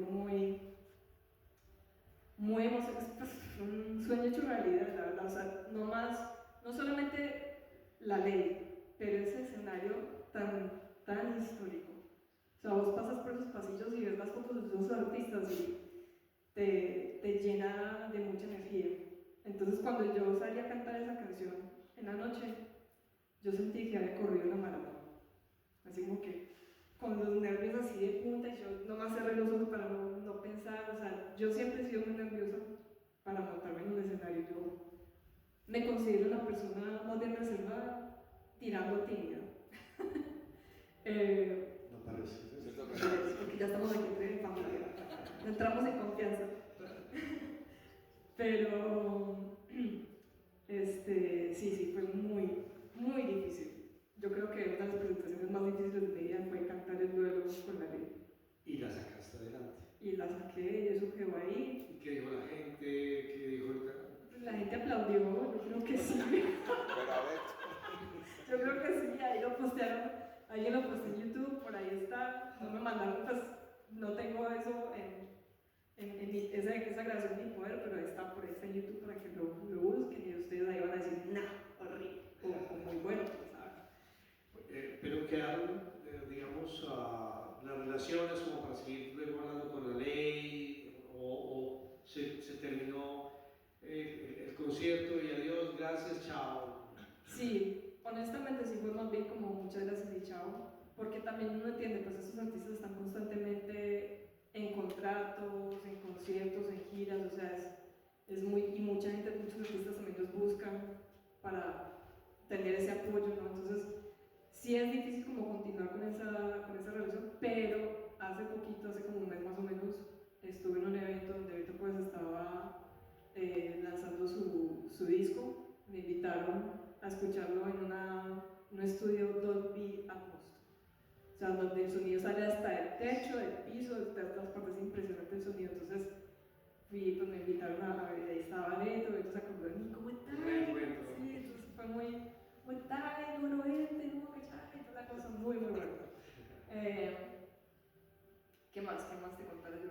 muy emocionante, pues, un sueño hecho realidad, la verdad. O sea, no solamente la ley, pero ese escenario tan histórico. O sea, vos pasas por esos pasillos y ves las fotos de esos artistas y te llena de mucha energía. Entonces, cuando yo salí a cantar esa canción en la noche, yo sentí que había corrido una maratón. Así como que con los nervios así de punta, y yo nomás cerré los ojos para no pensar. O sea, yo siempre he sido muy nerviosa para montarme en un escenario. Yo me considero una persona más bien reservada, tirando tímida. No parece. Porque ya estamos aquí entre familia, entramos en confianza. Pero sí, fue muy difícil. Yo creo que una de las presentaciones más difíciles de mi vida fue cantar el duelo con la ley. Y la sacaste adelante. Y la saqué, y eso quedó ahí. ¿Y qué dijo la gente? ¿Qué dijo el... La gente aplaudió, yo creo que sí. Yo creo que sí, ahí lo postearon, ahí lo posté en YouTube, por ahí está. No me mandaron, pues no tengo eso esa grabación en mi poder, pero está por ahí está en YouTube para que lo busquen y ustedes ahí van a decir, nah, horrible, o muy bueno, ¿sabes? Pero quedaron, digamos, las relaciones como para seguir luego hablando con la ley, o se terminó el concierto y adiós, gracias, chao. Sí, honestamente sí fue más bien como muchas gracias y chao, porque también uno entiende, pues estos artistas están constantemente en contratos, en conciertos, en giras, o sea, es muy, y mucha gente, muchos artistas también los buscan para tener ese apoyo, ¿no? Entonces, sí es difícil como continuar con esa relación, pero hace poquito, hace como un mes más o menos, estuve en un evento donde Beto pues estaba lanzando su disco, me invitaron a escucharlo en un estudio Dolby Atmos. O sea, donde el sonido sale hasta el techo, del piso, de todas partes, es impresionante el sonido. Entonces, pues me invitaron a ver, ahí estaba Beto se acordó de mí, ¿cómo estás? Sí, entonces fue muy tal, bueno, no, ¿cachai? Toda la cosa muy buena. ¿Qué más te contaré yo?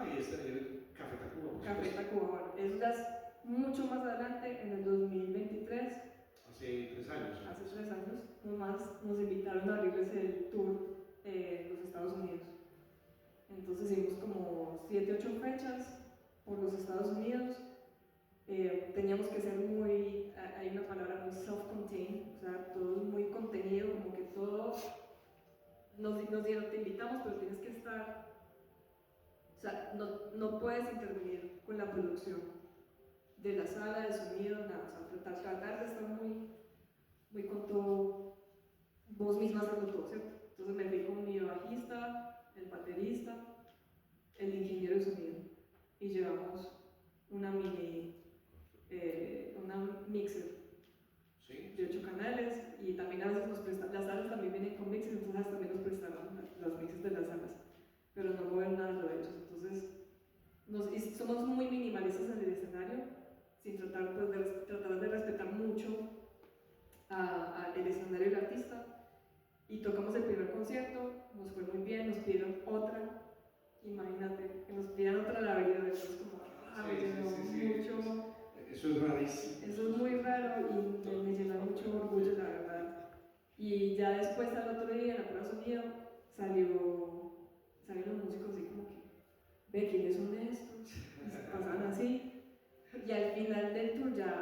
Y este el Café Tacuba. Café Tacuba, bueno, eso ya es mucho más adelante, en el 2023. Hace 3 años. Hace 3 años, nomás nos invitaron a abrirles el tour en los Estados Unidos. Entonces hicimos como 7, 8 fechas por los Estados Unidos. Teníamos que ser hay una palabra muy self-contained, o sea, todo muy contenido, como que todo nos dieron, te invitamos, pero tienes que estar, o sea, no puedes intervenir con la producción de la sala, de sonido, nada, o sea, tratar de estar muy con todo, vos misma haciendo todo, ¿cierto? Entonces me fui con mi bajista, el baterista, el ingeniero de sonido, y llevamos una mixer de 8 canales, y también a veces nos prestan, las salas también vienen con mixers, entonces también nos prestaron las mixers de las salas, pero no mueven nada de ellos. Entonces somos muy minimalistas en el escenario, sin tratar de respetar mucho el escenario y el artista, y tocamos el primer concierto, nos fue muy bien, nos pidieron otra, imagínate, que nos pidieran otra la vida, eso es como, mucho. Eso es rarísimo. Eso es muy raro y me llena mucho orgullo, la verdad. Y ya después, al otro día, en la prueba de sonido, salieron los músicos así como que, ve, ¿quiénes son estos? Y se pasaban así. Y al final del tour ya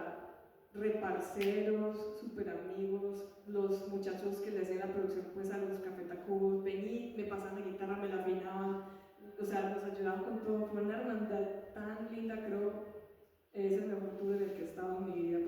reparceros, super amigos, los muchachos que le hacían la producción pues a los Café Tacuba, vení, me pasaban la guitarra, me la afinaban, o sea, nos ayudaban con todo. Fue una hermandad tan linda, creo, es el mejor tour en el que he estado en mi vida,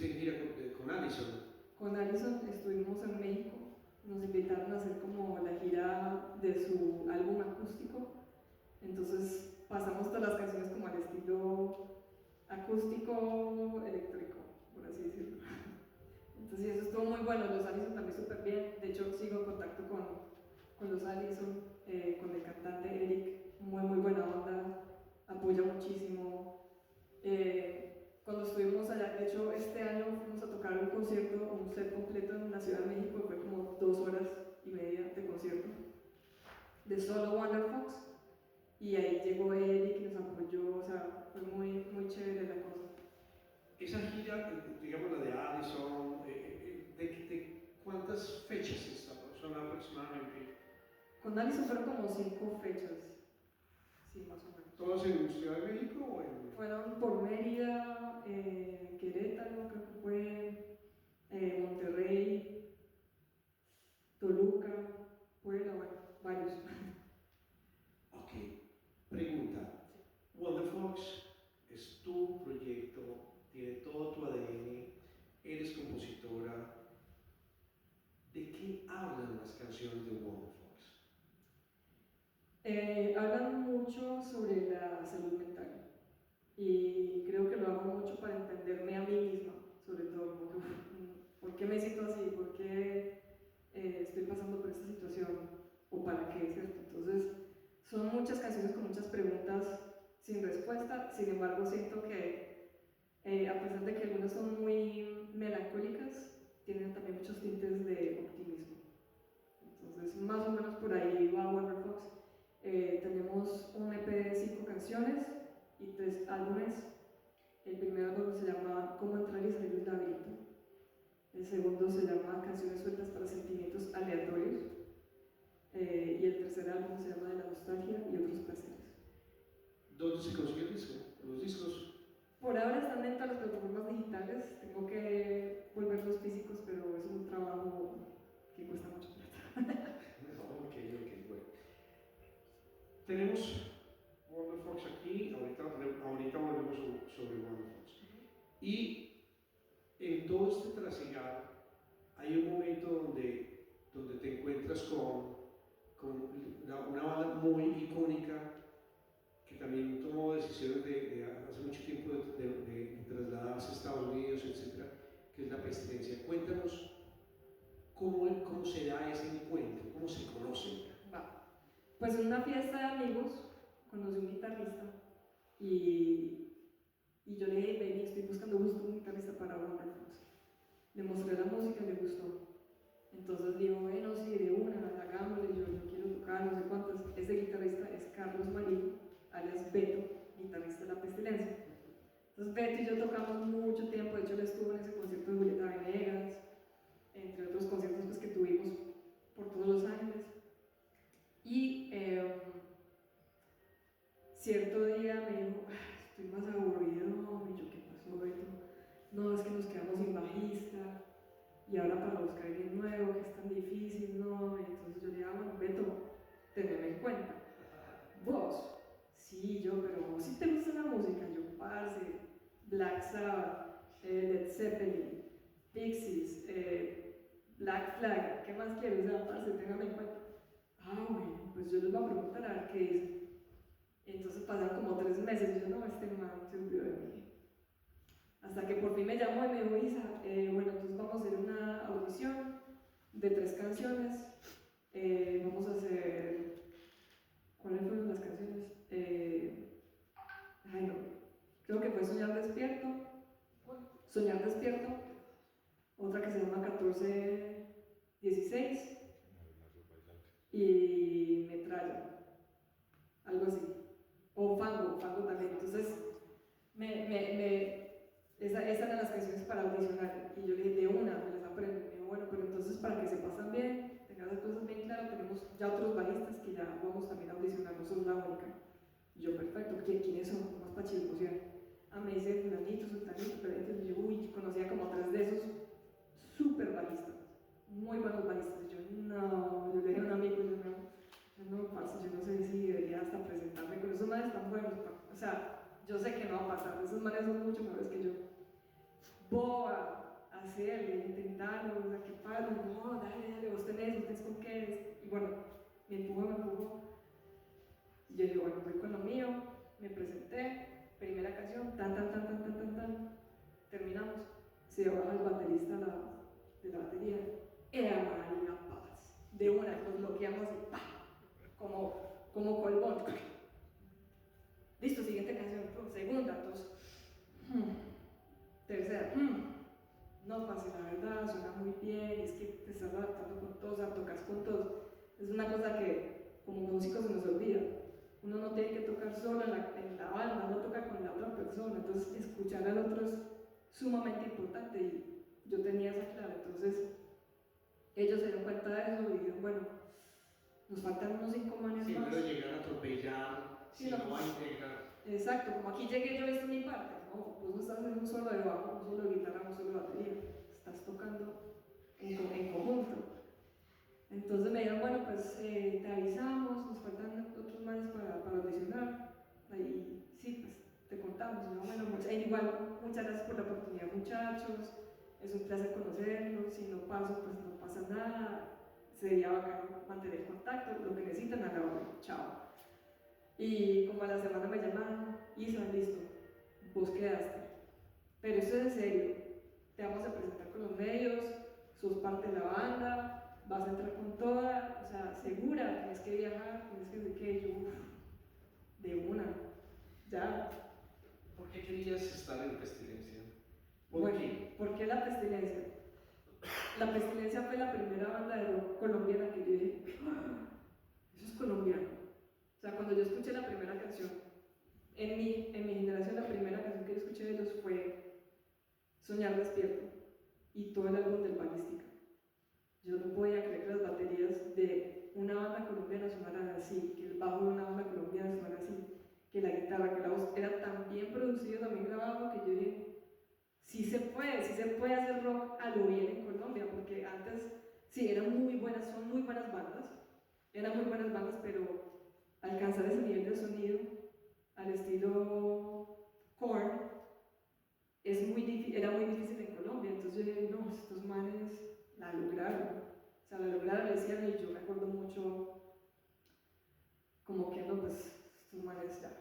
estuviste en gira con Allison. Con Allison estuvimos en México, nos invitaron a hacer como la gira de su álbum acústico, entonces pasamos todas las canciones como al estilo acústico eléctrico, por así decirlo. Entonces eso estuvo muy bueno, los Allison también súper bien, de hecho sigo en contacto con los Allison, con el cantante Eric, muy buena onda, apoya muchísimo. Cuando estuvimos allá, de hecho este año fuimos a tocar un concierto, un set completo en la Ciudad de México, fue como 2 horas y media de concierto, de solo Wonderfox, y ahí llegó Eric y nos apoyó, o sea, fue muy chévere la cosa. Esa gira, digamos la de Allison, ¿de cuántas fechas son aproximadamente? Con Allison fueron como 5 fechas, sí, más o menos. ¿Todos en Ciudad de México o en...? Fueron por Mérida, Querétaro, creo que fue, Monterrey, Toluca, Puebla, bueno, varios. Ok, pregunta. Wonderfox es tu proyecto, tiene todo tu ADN, eres compositora. ¿De qué hablan las canciones de Wonderfox? Hablan mucho sobre la salud mental y creo que lo hago mucho para entenderme a mí misma, sobre todo, como que, ¿por qué me siento así? ¿Por qué estoy pasando por esta situación? ¿O para qué? ¿Cierto? Entonces, son muchas canciones con muchas preguntas sin respuesta, sin embargo, siento que a pesar de que algunas son muy melancólicas, tienen también muchos tintes de optimismo. Entonces, más o menos por ahí va Wonderfox. Tenemos un EP de 5 canciones y 3 álbumes. El primer álbum se llama Cómo entrar y salir del laberinto. El segundo se llama Canciones sueltas para sentimientos aleatorios. Y el tercer álbum se llama De la nostalgia y otros placeres. ¿Dónde se consigue el disco? ¿Los discos? Por ahora están dentro de las plataformas digitales. Tengo que volverlos físicos, pero es un trabajo que cuesta mucho plata. Ok, bueno. Tenemos Wonderfox aquí, ahorita volvemos sobre Wonderfox. Y en todo este trasigar hay un momento donde te encuentras con una banda muy icónica que también tomó decisiones hace mucho tiempo de trasladarse a Estados Unidos, etc., que es La Pestilencia. Cuéntanos cómo se da ese encuentro, cómo se conocen. Va. Pues en una fiesta de amigos conocí un guitarrista y yo le dije, baby, estoy buscando justo un guitarrista para Wonderfox. Le mostré la música y le gustó. Entonces dijo, bueno, sí, de una, hagámosle, yo quiero tocar, no sé cuántas. Ese guitarrista es Carlos Marín, alias Beto, guitarrista de La Pestilencia. Entonces Beto y yo tocamos mucho tiempo, de hecho él estuvo en ese concierto de Julieta Venegas, entre otros conciertos pues, que tuvimos por todos Los Ángeles. Y cierto día me dijo, estoy más aburrido, y yo, ¿qué pasó, Beto? No, es que nos quedamos sin bajista, y ahora para buscar alguien nuevo, que es tan difícil, ¿no? Y entonces yo le dije, bueno, Beto, teneme en cuenta. ¿Vos? Sí, yo, pero vos sí te gusta la música, yo, parce, Black Sabbath, Led Zeppelin, Pixies, Black Flag, ¿qué más quieres? O sea, parce, téngame en cuenta. Bueno, pues yo les voy a preguntar a ver qué dicen. Entonces pasaron como 3 meses y yo, no, este man se olvidó de mí. Hasta que por fin me llamó y me dijo, Isa, bueno, entonces vamos a hacer una audición de 3 canciones. Vamos a hacer... ¿Cuáles fueron las canciones? Ay, no. Creo que fue Soñar Despierto. Soñar Despierto. Otra que se llama 1416. Y Metralla. Algo así. O Fango también. Entonces, esas eran las canciones para audicionar. Y yo le dije, de una, me las aprendo. Me dijo, bueno, pero entonces para que se pasen bien, tengan las cosas bien claras, tenemos ya otros bajistas que ya vamos también a audicionar, no sos la única. Y yo, perfecto, ¿quiénes son? Más para chismosear. Me dice fulanito, sultanito, pero y yo, conocía como 3 de esos súper bajistas, muy buenos bajistas. Y yo, no, yo le dije a un amigo, no, parce, yo no sé si debería hasta presentarme con esos manes tan buenos. O sea, yo sé que no va a pasar, esos manes son mucho mejores que yo. boba, hacerle, intentarlo, o sea, que paro, no, dale, vos tenés con qué, y bueno, me empujó, y yo digo, bueno, voy con lo mío, me presenté, primera canción, tan, terminamos, se baja el baterista de la batería, era María Paz, de una, nos bloqueamos y ¡pah! Como colbón. Listo, siguiente canción, segunda, entonces, tercera, no pase, la verdad, suena muy bien, es que te estás adaptando con todos, o sea, tocas con todos, es una cosa que como músicos se nos olvida, uno no tiene que tocar solo en la banda, no toca con la otra persona, entonces escuchar al otro es sumamente importante y yo tenía esa clara, entonces ellos se dieron cuenta de eso y dijeron, bueno, nos faltan unos 5 manes sí, más. pero llegar a atropellar, Sí, si no, no va a integrar. exacto, como aquí llegué yo, esto es mi parte, no, vos no estás haciendo un solo de bajo, un solo de guitarra, un solo de batería, estás tocando en conjunto. Entonces me dijeron, bueno, pues te avisamos, nos faltan otros manes para audicionar, ahí sí, pues te contamos, ¿no? Bueno, igual, muchas gracias por la oportunidad, muchachos, es un placer conocerlos, si no paso, pues no pasa nada, sería bacano mantener contacto, lo que necesitan a la hora, chao. Y como a la semana me llamaron, Isa, listo, vos quedaste, pero esto es en serio, te vamos a presentar con los medios, sos parte de la banda, vas a entrar con toda, o sea, segura, tienes que viajar, tienes que decir que yo, de una, ya. ¿Por qué querías estar en Pestilencia? Bueno, ¿por qué la Pestilencia? La Pestilencia fue la primera banda de rock colombiana que yo dije, eso es colombiano. O sea, cuando yo escuché la primera canción, en mi generación la primera canción que yo escuché de ellos fue Soñar Despierto y todo el álbum del Balística. Yo no podía creer que las baterías de una banda colombiana sonaran así, que el bajo de una banda colombiana sonara así, que la guitarra, que la voz era tan bien producido, tan bien grabado, que yo dije, sí se puede hacer rock a lo bien en Colombia, porque antes sí eran muy buenas, son muy buenas bandas, pero alcanzar ese nivel de sonido al estilo Korn era muy difícil en Colombia, entonces yo dije, no, estos manes la lograron, o sea, la lograron, le decían, y yo me acuerdo mucho, como que no, pues, estos manes ya,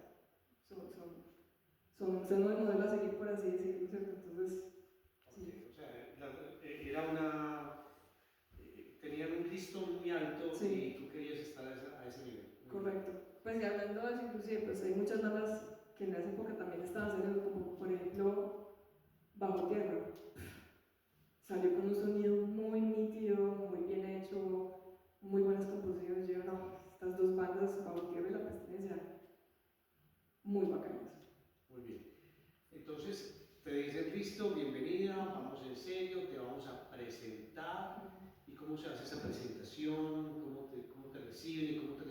son el modelo a seguir, por así decirlo, ¿cierto? Entonces, sí. O sea, era una... tenían un Cristo muy alto sí. Y tú querías estar a ese nivel. Correcto. Pues y hablando de eso, inclusive, pues hay muchas bandas que en esa época también estaban saliendo, como por ejemplo Bajo Tierra. Salió con un sonido muy nítido, muy bien hecho, muy buenas composiciones. Yo no, estas dos bandas, Bajo Tierra y La Pestilencia, muy bacanas. Muy bien. Entonces te dicen, listo, bienvenida, vamos en serio, te vamos a presentar. ¿Y cómo se hace esa presentación? ¿Cómo te reciben? ¿Cómo te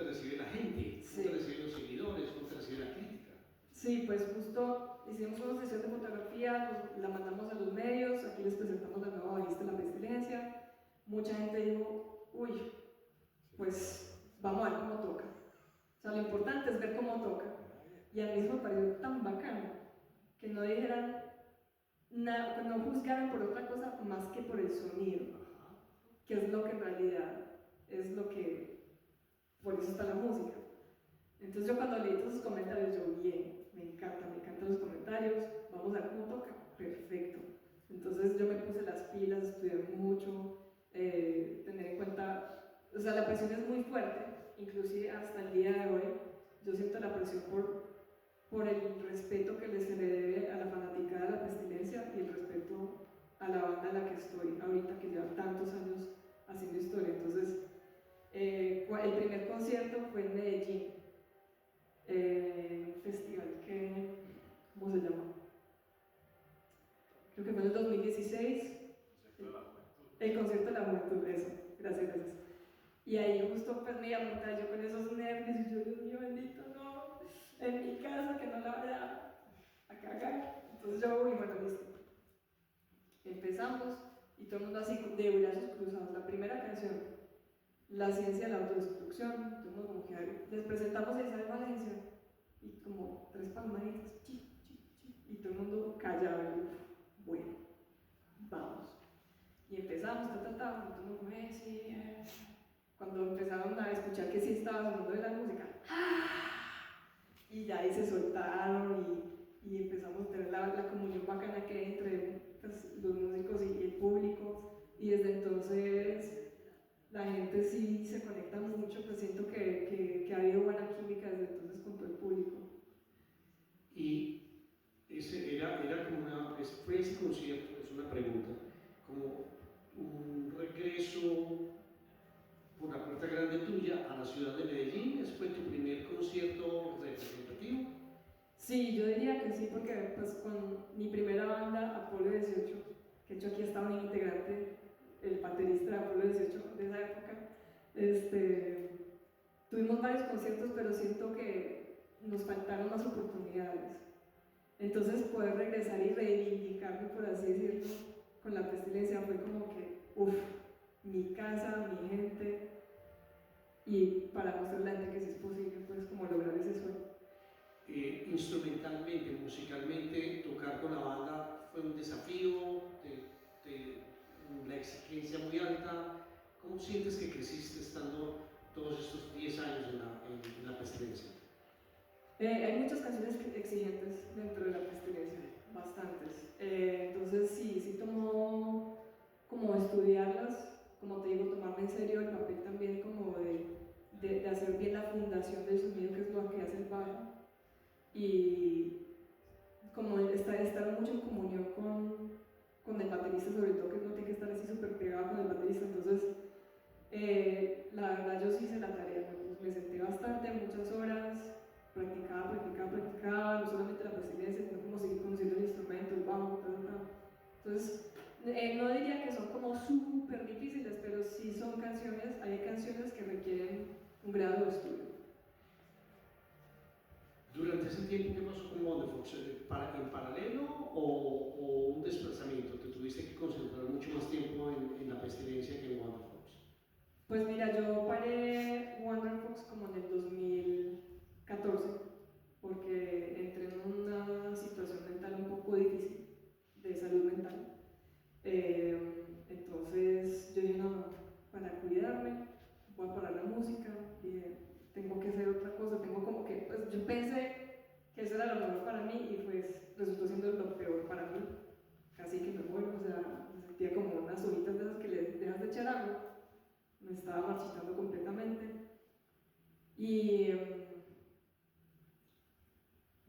recibe la gente? ¿Cómo te reciben los seguidores? ¿Cómo te recibe la crítica? Sí, pues justo hicimos una sesión de fotografía, la mandamos a los medios, aquí les presentamos la nueva bajista de La Pestilencia. Mucha gente dijo, uy, pues vamos a ver cómo toca. O sea, lo importante es ver cómo toca. Y a mí eso me pareció tan bacano que no dijeran nada, no juzgaran por otra cosa más que por el sonido, que es lo que en realidad es lo que, por eso está la música. Entonces yo cuando leí todos sus comentarios, yo bien, me encantan los comentarios, vamos a ver cómo toca, perfecto. Entonces yo me puse las pilas, estudié mucho, tener en cuenta, o sea, la presión es muy fuerte, inclusive hasta el día de hoy, yo siento la presión por el respeto que se le debe a la fanaticada de La Pestilencia y el respeto a la banda en la que estoy ahorita, que lleva tantos años haciendo historia. Entonces, el primer concierto fue en Medellín, un festival que, ¿cómo se llama? Creo que fue en el 2016. El concierto de la juventud, eso, gracias. Y ahí justo pues me iba a montar yo con esos nervios y yo, Dios mío bendito, no, en mi casa que no la vaya a cagar. Entonces yo, uy, bueno, listo. Empezamos y todo el mundo así de brazos cruzados. La primera canción, La ciencia de la autodestrucción, todo el mundo como que les presentamos esa de Valencia y como 3 palmaditas, y todo el mundo callado. Y, bueno, vamos. Y empezamos, como, sí, cuando empezaron a escuchar que sí estaba sonando de la música, y ya ahí se soltaron y empezamos a tener la comunión bacana que hay entre pues, los músicos y el público, y desde entonces la gente sí se conecta mucho, pues siento que ha habido buena química desde entonces con todo el público. Y era como fue ese concierto, es una pregunta, como un regreso por la puerta grande tuya a la ciudad de Medellín. ¿Ese fue tu primer concierto representativo? Sí, yo diría que sí, porque pues con mi primera banda, Apolo 18, que de hecho aquí estaba un integrante, el baterista de Apolo 18 de esa época, tuvimos varios conciertos, pero siento que nos faltaron más oportunidades. Entonces poder regresar y reivindicarme, por así decirlo, con La Pestilencia fue como que, uff, mi casa, mi gente, y para mostrarle a la gente que sí es posible, pues como lograr ese sueño. Instrumentalmente, musicalmente, tocar con la banda fue un desafío, la exigencia muy alta. ¿Cómo sientes que creciste estando todos estos 10 años en la Pestilencia? Hay muchas canciones exigentes dentro de La Pestilencia, bastantes. Entonces sí tomó como estudiarlas, como te digo, tomarme en serio el papel también como de hacer bien la fundación del sonido, que es lo que hace el bajo, y como estar mucho en comunión con el baterista, sobre todo que no tiene que estar así súper pegado con el baterista. Entonces la verdad yo sí hice la tarea, me senté bastante, muchas horas, practicaba, no solamente La Pestilencia, sino como seguir conociendo el instrumento, el bajo, Entonces, no diría que son como súper difíciles, pero sí son canciones, hay canciones que requieren un grado de estudio. ¿Durante ese tiempo qué pasó con Wonderfox? ¿En paralelo o un desplazamiento? ¿Te tuviste que concentrar mucho más tiempo en La Pestilencia que en Wonderfox? Pues mira, yo paré Wonderfox como en el 2014, porque entré en una situación mental un poco difícil, de salud mental. Entonces yo dije, no, para cuidarme, voy a parar la música, y tengo que hacer otra cosa, tengo como que, pues yo pensé que eso era lo mejor para mí y pues resultó siendo lo peor para mí, casi que me muero, o sea, me sentía como unas hojitas de esas que le dejas de echar agua, me estaba marchitando completamente y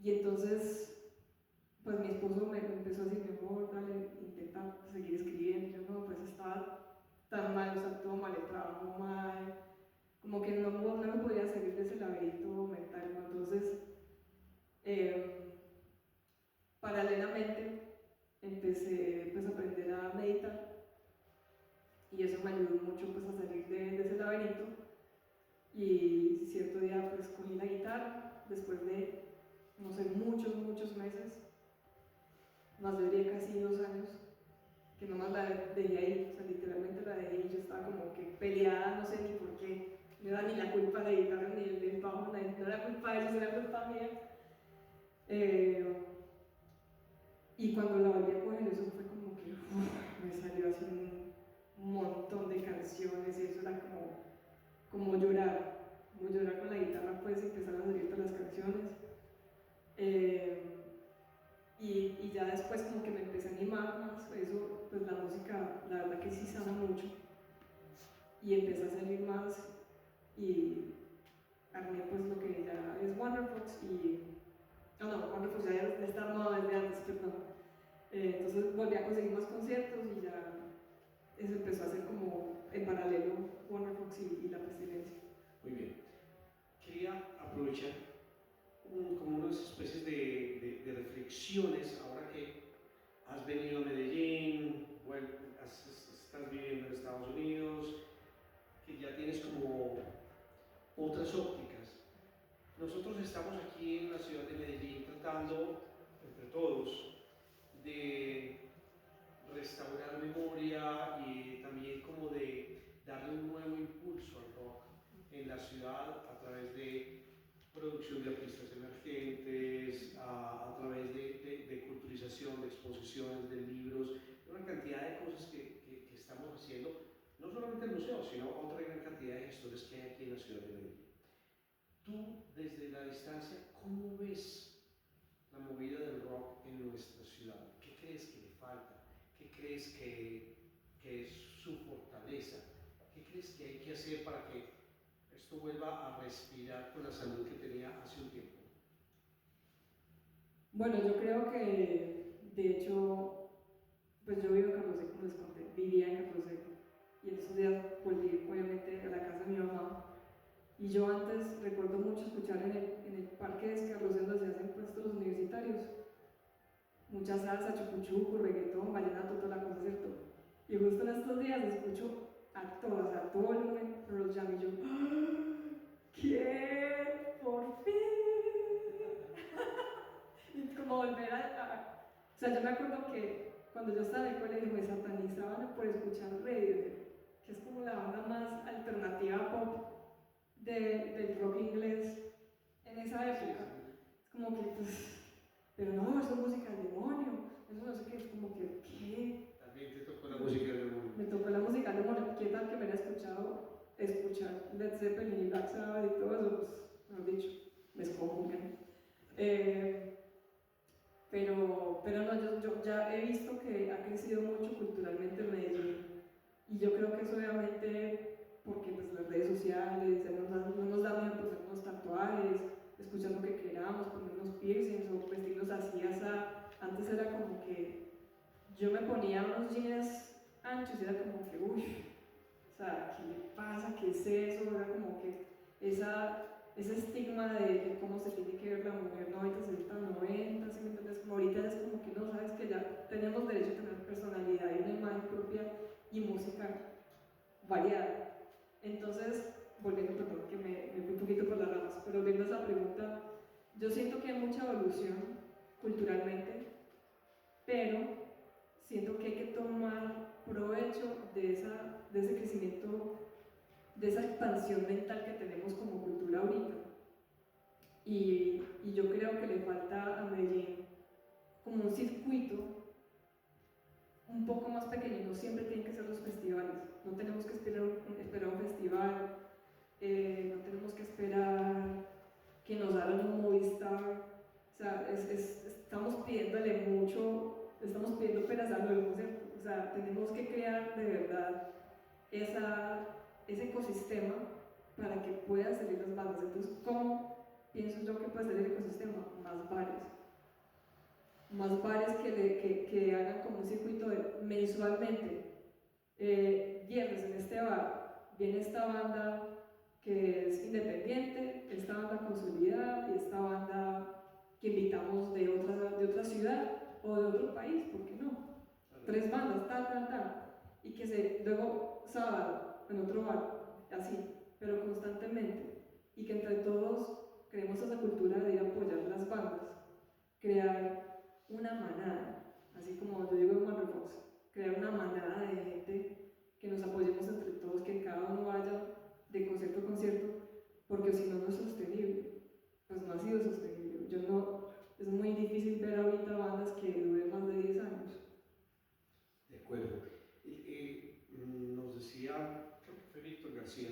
entonces pues mi esposo me empezó a decir, mi amor, dale, intenta seguir escribiendo. Y yo no, pues estaba tan mal, o sea, todo mal, el trabajo mal, como que no me podía salir de ese laberinto mental, ¿no? Entonces, paralelamente, empecé pues a aprender a meditar y eso me ayudó mucho pues a salir de ese laberinto. Y cierto día pues cogí la guitarra, después de, no sé, muchos meses, más de casi 2 años, que nomás la dejé ahí, o sea, literalmente la dejé y yo estaba como que peleada, no sé ni por qué, no era ni la culpa de la guitarra ni del bajo, no era culpa de ellos, era culpa mía. Y cuando la volví a coger, eso fue como que me salió así un montón de canciones y eso era como llorar con la guitarra, pues empezar a salir todas las canciones. Y ya después como que me empecé a animar más, eso, pues la música, la verdad que sí sana mucho. Y empecé a salir más y armé pues lo que ya es Wonderfox y... Wonderfox ya está armado desde antes, perdón. Entonces volví a conseguir más conciertos y ya eso empezó a ser como en paralelo Wonderfox y La Pestilencia. Muy bien. Quería aprovechar como unas especies de reflexiones ahora que has venido a Medellín, bueno, estás viviendo en Estados Unidos, que ya tienes como otras ópticas. Nosotros estamos aquí en la ciudad de Medellín tratando, entre todos, de restaurar memoria y también como de darle un nuevo impulso al rock en la ciudad a través de producción de artistas emergentes, a través de culturización, de sino otra gran cantidad de gestores que hay aquí en la ciudad de Medellín. Tú, desde la distancia, ¿cómo ves la movida del rock en nuestra ciudad? ¿Qué crees que le falta? ¿Qué crees que es su fortaleza? ¿Qué crees que hay que hacer para que esto vuelva a respirar con la salud que tenía hace un tiempo? Bueno, yo creo que, de hecho, pues yo vivo en Carlos Seco, como les conté, vivía en Carlos Seco, y en esos días volví, obviamente, a la casa de mi mamá. Y yo antes recuerdo mucho escuchar en el parque de Carlos donde se hacen puestos los universitarios. Mucha salsa, chucuchuco, reggaetón, vallenato, toda la cosa, ¿cierto? Y justo en estos días escucho a todos, a todo volumen, pero los llamo y yo, ¡ah! ¿Qué? ¡Por fin! Y como volver o sea, yo me acuerdo que cuando yo estaba en el colegio me satanizaban por escuchar Radiohead, que es como la banda más alternativa pop del rock inglés en esa época. Es como que, pues, pero no, eso es música del demonio, eso no sé qué, es como que, ¿qué? También te tocó la música del demonio. Me tocó la música del demonio, ¿qué tal que me hubiera escuchar Led Zeppelin y Black Sabbath y todo eso? Pues, mejor dicho, me excomulgan. Pero no, yo ya he visto que ha crecido mucho culturalmente en Medellín, y yo creo que es obviamente porque pues, las redes sociales no nos da miedo ponernos tatuajes, escuchar lo que queramos, ponernos piercings o vestirnos así, antes era como que yo me ponía unos jeans anchos y era como que, uy, o sea, ¿qué le pasa? ¿Qué es eso? Era como que ese estigma de cómo se tiene que ver la mujer, 90, 60, 90, ¿sí me entiendes? Como ahorita es como que no, sabes que ya tenemos derecho a tener personalidad y una imagen propia y música variada. Entonces, volviendo, perdón, que me fui un poquito por las ramas, pero volviendo a esa pregunta, yo siento que hay mucha evolución culturalmente, pero siento que hay que tomar provecho de ese crecimiento, de esa expansión mental que tenemos como cultura ahorita. Y yo creo que le falta a Medellín como un circuito un poco más pequeño, no siempre tienen que ser los festivales, no tenemos que esperar un festival, no tenemos que esperar que nos hagan un Movistar, o sea, estamos pidiéndole mucho, estamos pidiendo peras al huevo, ¿cierto? O sea, tenemos que crear de verdad ese ecosistema para que puedan salir las bandas. Entonces, ¿cómo pienso yo que puede ser el ecosistema? Más bares que hagan como un circuito mensualmente. Viernes en este bar viene esta banda que es independiente, esta banda consolidada y esta banda que invitamos de otra ciudad o de otro país, ¿por qué no? 3 bandas, y que luego sábado en otro bar, así, pero constantemente, y que entre todos creemos esa cultura de ir a apoyar las bandas, crear una manada, así como yo digo en One Fox, crear una manada de gente que nos apoyemos entre todos, que cada uno vaya de concierto a concierto, porque si no, no es sostenible, pues no ha sido sostenible. Es muy difícil ver ahorita bandas que duren más de 10 años. De acuerdo. Nos decía, creo que fue Víctor García,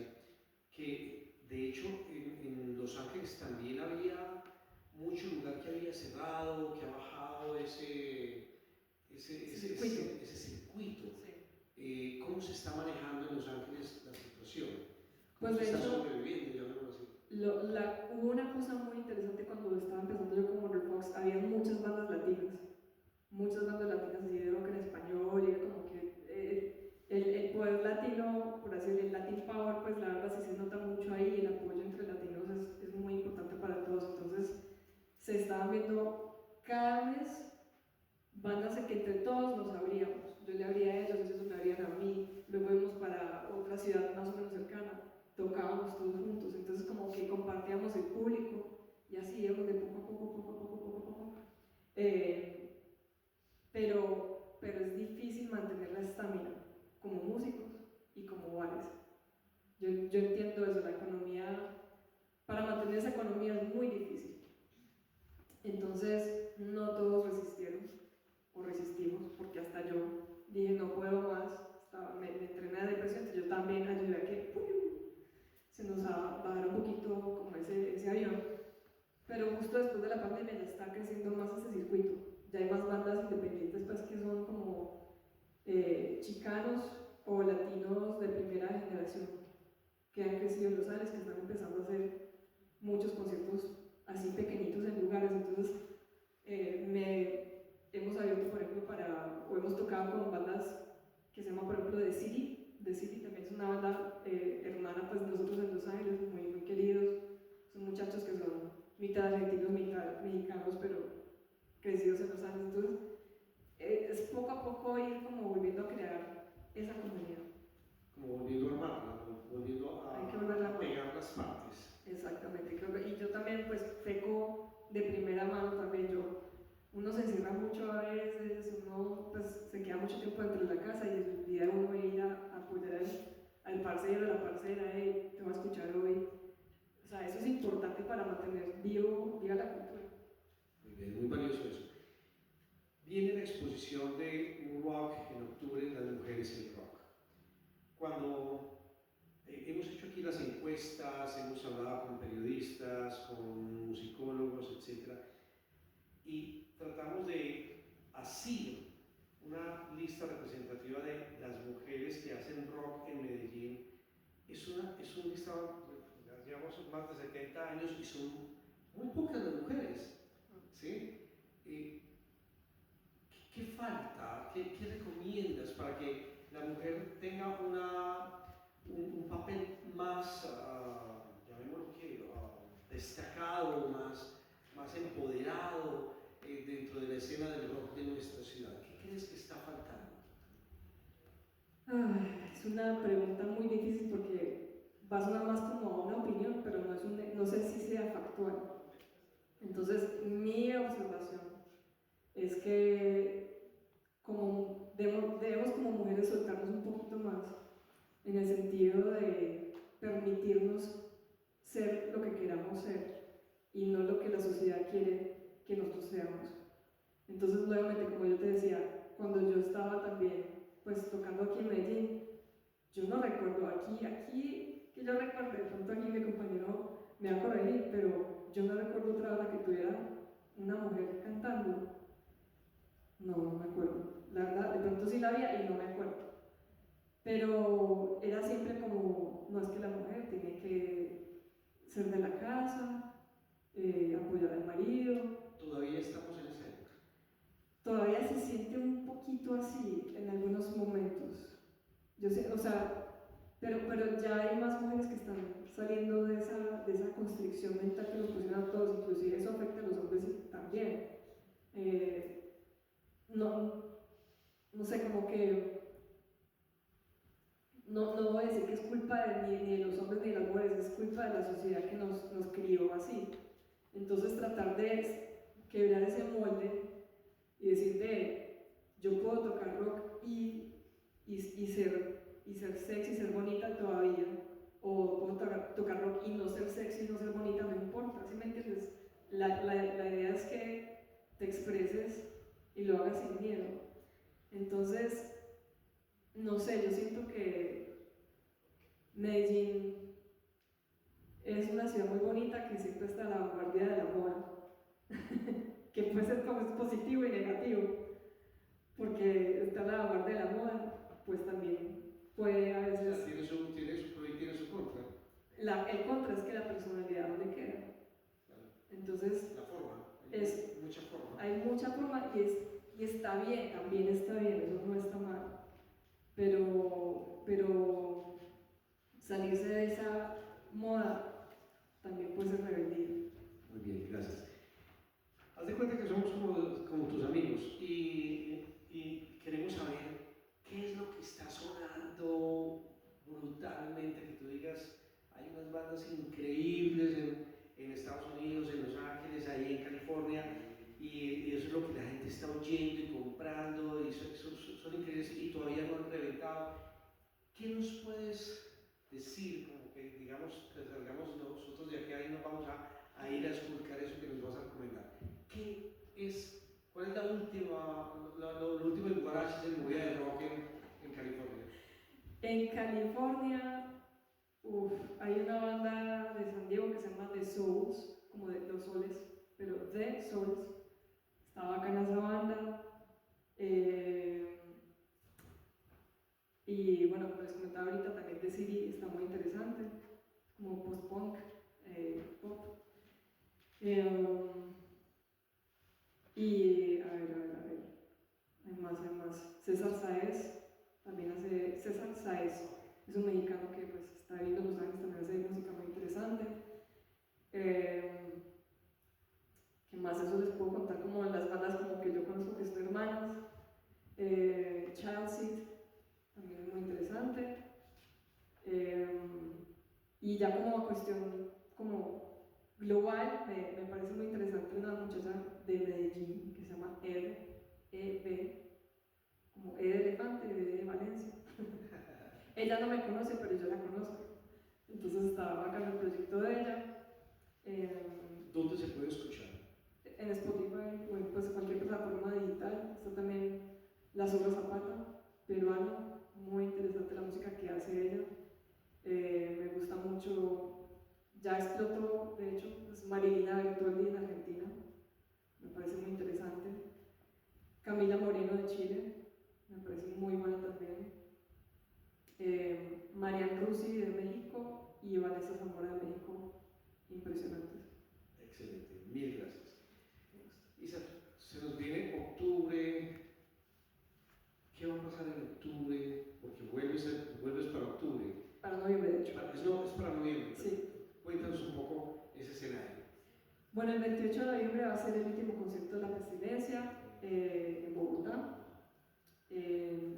que de hecho en Los Ángeles también había mucho lugar que había cerrado, que ha bajado ese circuito. Sí. ¿Cómo se está manejando en Los Ángeles la situación? ¿Cómo Pues se de está hecho, sobreviviendo, llamémoslo así? hubo una cosa muy interesante cuando estaba empezando yo como Fox, había muchas bandas latinas así de rock en español, y era como que el poder latino, por así decirlo, el Latin Power, pues la verdad sí se nota mucho ahí, el apoyo entre latinos es muy importante para todos. Entonces se estaban viendo cada mes bandas en que entre todos nos abríamos, yo le abría a ellos, ellos me abrían a mí, luego íbamos para otra ciudad más o menos cercana, tocábamos todos juntos, entonces como que compartíamos el público y así íbamos de poco a poco. Pero es difícil mantener la estamina como músicos y como bares. Yo entiendo eso, la economía, para mantener esa economía es muy difícil. Entonces, no todos resistieron o resistimos, porque hasta yo dije no puedo más, me entré en la depresión, entonces yo también ayudé a que de City también es una banda hermana pues nosotros en Los Ángeles, muy, muy queridos, son muchachos que son mitad argentinos, mitad mexicanos, pero crecidos en Los Ángeles, entonces es poco a poco ir como volviendo a crear esa comunidad. Como volviendo a armarla, volviendo a pegar las partes. Exactamente, y yo también pues peco de primera mano también uno se encierra mucho a veces, uno pues se queda mucho tiempo dentro de la casa y se olvida uno ir a apoyar al parcero, a la parcera, te voy a escuchar hoy. O sea, eso es importante para mantener viva la cultura. Muy bien, muy valioso eso. Viene la exposición de un rock en octubre, las mujeres en el rock. Cuando hemos hecho aquí las encuestas, hemos hablado con periodistas, con musicólogos, etc. Y tratamos de así una lista representativa de las mujeres que hacen rock en Medellín. Es un listado, llevamos más de 70 años y son muy pocas las mujeres. ¿Sí? ¿Qué falta? ¿Qué recomiendas para que la mujer tenga un papel más, llamémoslo que, destacado, más empoderado dentro de la escena del rock de nuestra ciudad? ¿Qué crees que está faltando? Es una pregunta muy difícil porque va a sonar más como a una opinión, pero no sé si sea factual. Entonces, mi observación es que debemos como mujeres soltarnos un poquito más en el sentido de permitirnos ser lo que queramos ser y no lo que la sociedad quiere que nosotros seamos. Entonces, nuevamente, como yo te decía, cuando yo estaba también pues tocando aquí en Medellín, yo no recuerdo aquí que yo recuerdo, de pronto aquí mi compañero me va a corregir, pero yo no recuerdo otra banda que tuviera una mujer cantando. No me acuerdo. La verdad, de pronto sí la había y no me acuerdo. Pero era siempre como, no es que la mujer tiene que ser de la casa, apoyar al marido. Todavía estamos en esa época. Todavía se siente un poquito así en algunos momentos. Yo sé, o sea, pero ya hay más mujeres que están saliendo de esa constricción mental que nos pusieron a todos, inclusive eso afecta a los hombres también. No sé, como que no voy a decir que es culpa ni de los hombres ni de las mujeres, es culpa de la sociedad que nos crió así. Entonces tratar de quebrar ese molde y decir, yo puedo tocar rock y ser sexy, ser bonita todavía, o puedo tocar rock y no ser sexy, no ser bonita, no importa, ¿sí me entiendes? La idea es que te expreses y lo hagas sin miedo. Entonces, no sé, yo siento que Medellín es una ciudad muy bonita que siempre está a la vanguardia de la moda, que puede ser positivo y negativo, porque está a la vanguardia de la moda, pues también puede a veces... O sea, tiene su pro y tiene su contra. El contra es que la personalidad no le queda. Claro. Entonces, la forma, mucha forma. Hay mucha forma y está bien, también está bien, eso no está mal. Pero salirse de esa moda también puede ser rebeldía. Muy bien, gracias. Haz de cuenta que somos como tus amigos y queremos saber qué es lo que está sonando brutalmente, que tú digas, hay unas bandas increíbles en Estados Unidos, en Los Ángeles, ahí en California, y eso es lo que la gente está oyendo y comprando, y son increíbles y todavía no han reventado. ¿Qué nos puedes decir? Como que digamos, que salgamos nosotros de aquí y nos vamos a ir a esculcar eso que nos vas a recomendar. ¿Cuál es lo último en Guarachi en movida de rock en California? En California, hay una banda de San Diego que se llama The Souls, como de los soles, pero The Souls. Está bacana esa banda. Y bueno, como les comentaba ahorita, también The City está muy interesante, como post-punk, pop. Y a ver, hay más. César Sáez también hace César Sáez, es un mexicano que pues está viviendo en Los Ángeles, también hace música muy interesante. ¿Qué más? Eso les puedo contar como las bandas como que yo conozco que son hermanas. Chelsea, también es muy interesante. Y ya como cuestión como global, me parece muy interesante una muchacha de Medellín que se llama Eve, como E de elefante, de Valencia. Ella no me conoce, pero yo la conozco. Entonces estaba acá en el proyecto de ella. ¿Dónde se puede escuchar? En Spotify o en pues, cualquier plataforma digital. Está también La Sombra Zapata, peruana, muy interesante la música que hace ella. Me gusta mucho, ya explotó, de hecho, es Marilina Bertoldi en Argentina, me parece muy interesante. Camila Moreno de Chile, me parece muy buena también. Marian Rusi de México y Vanessa Zamora de México, impresionantes. Excelente, mil gracias. Isa, se nos viene octubre. ¿Qué va a pasar en octubre? Porque vuelves para octubre. Para noviembre, de hecho. No, es para noviembre. Sí. Cuéntanos un poco ese escenario. Bueno, el 28 de noviembre va a ser el último concierto de La Pestilencia en Bogotá.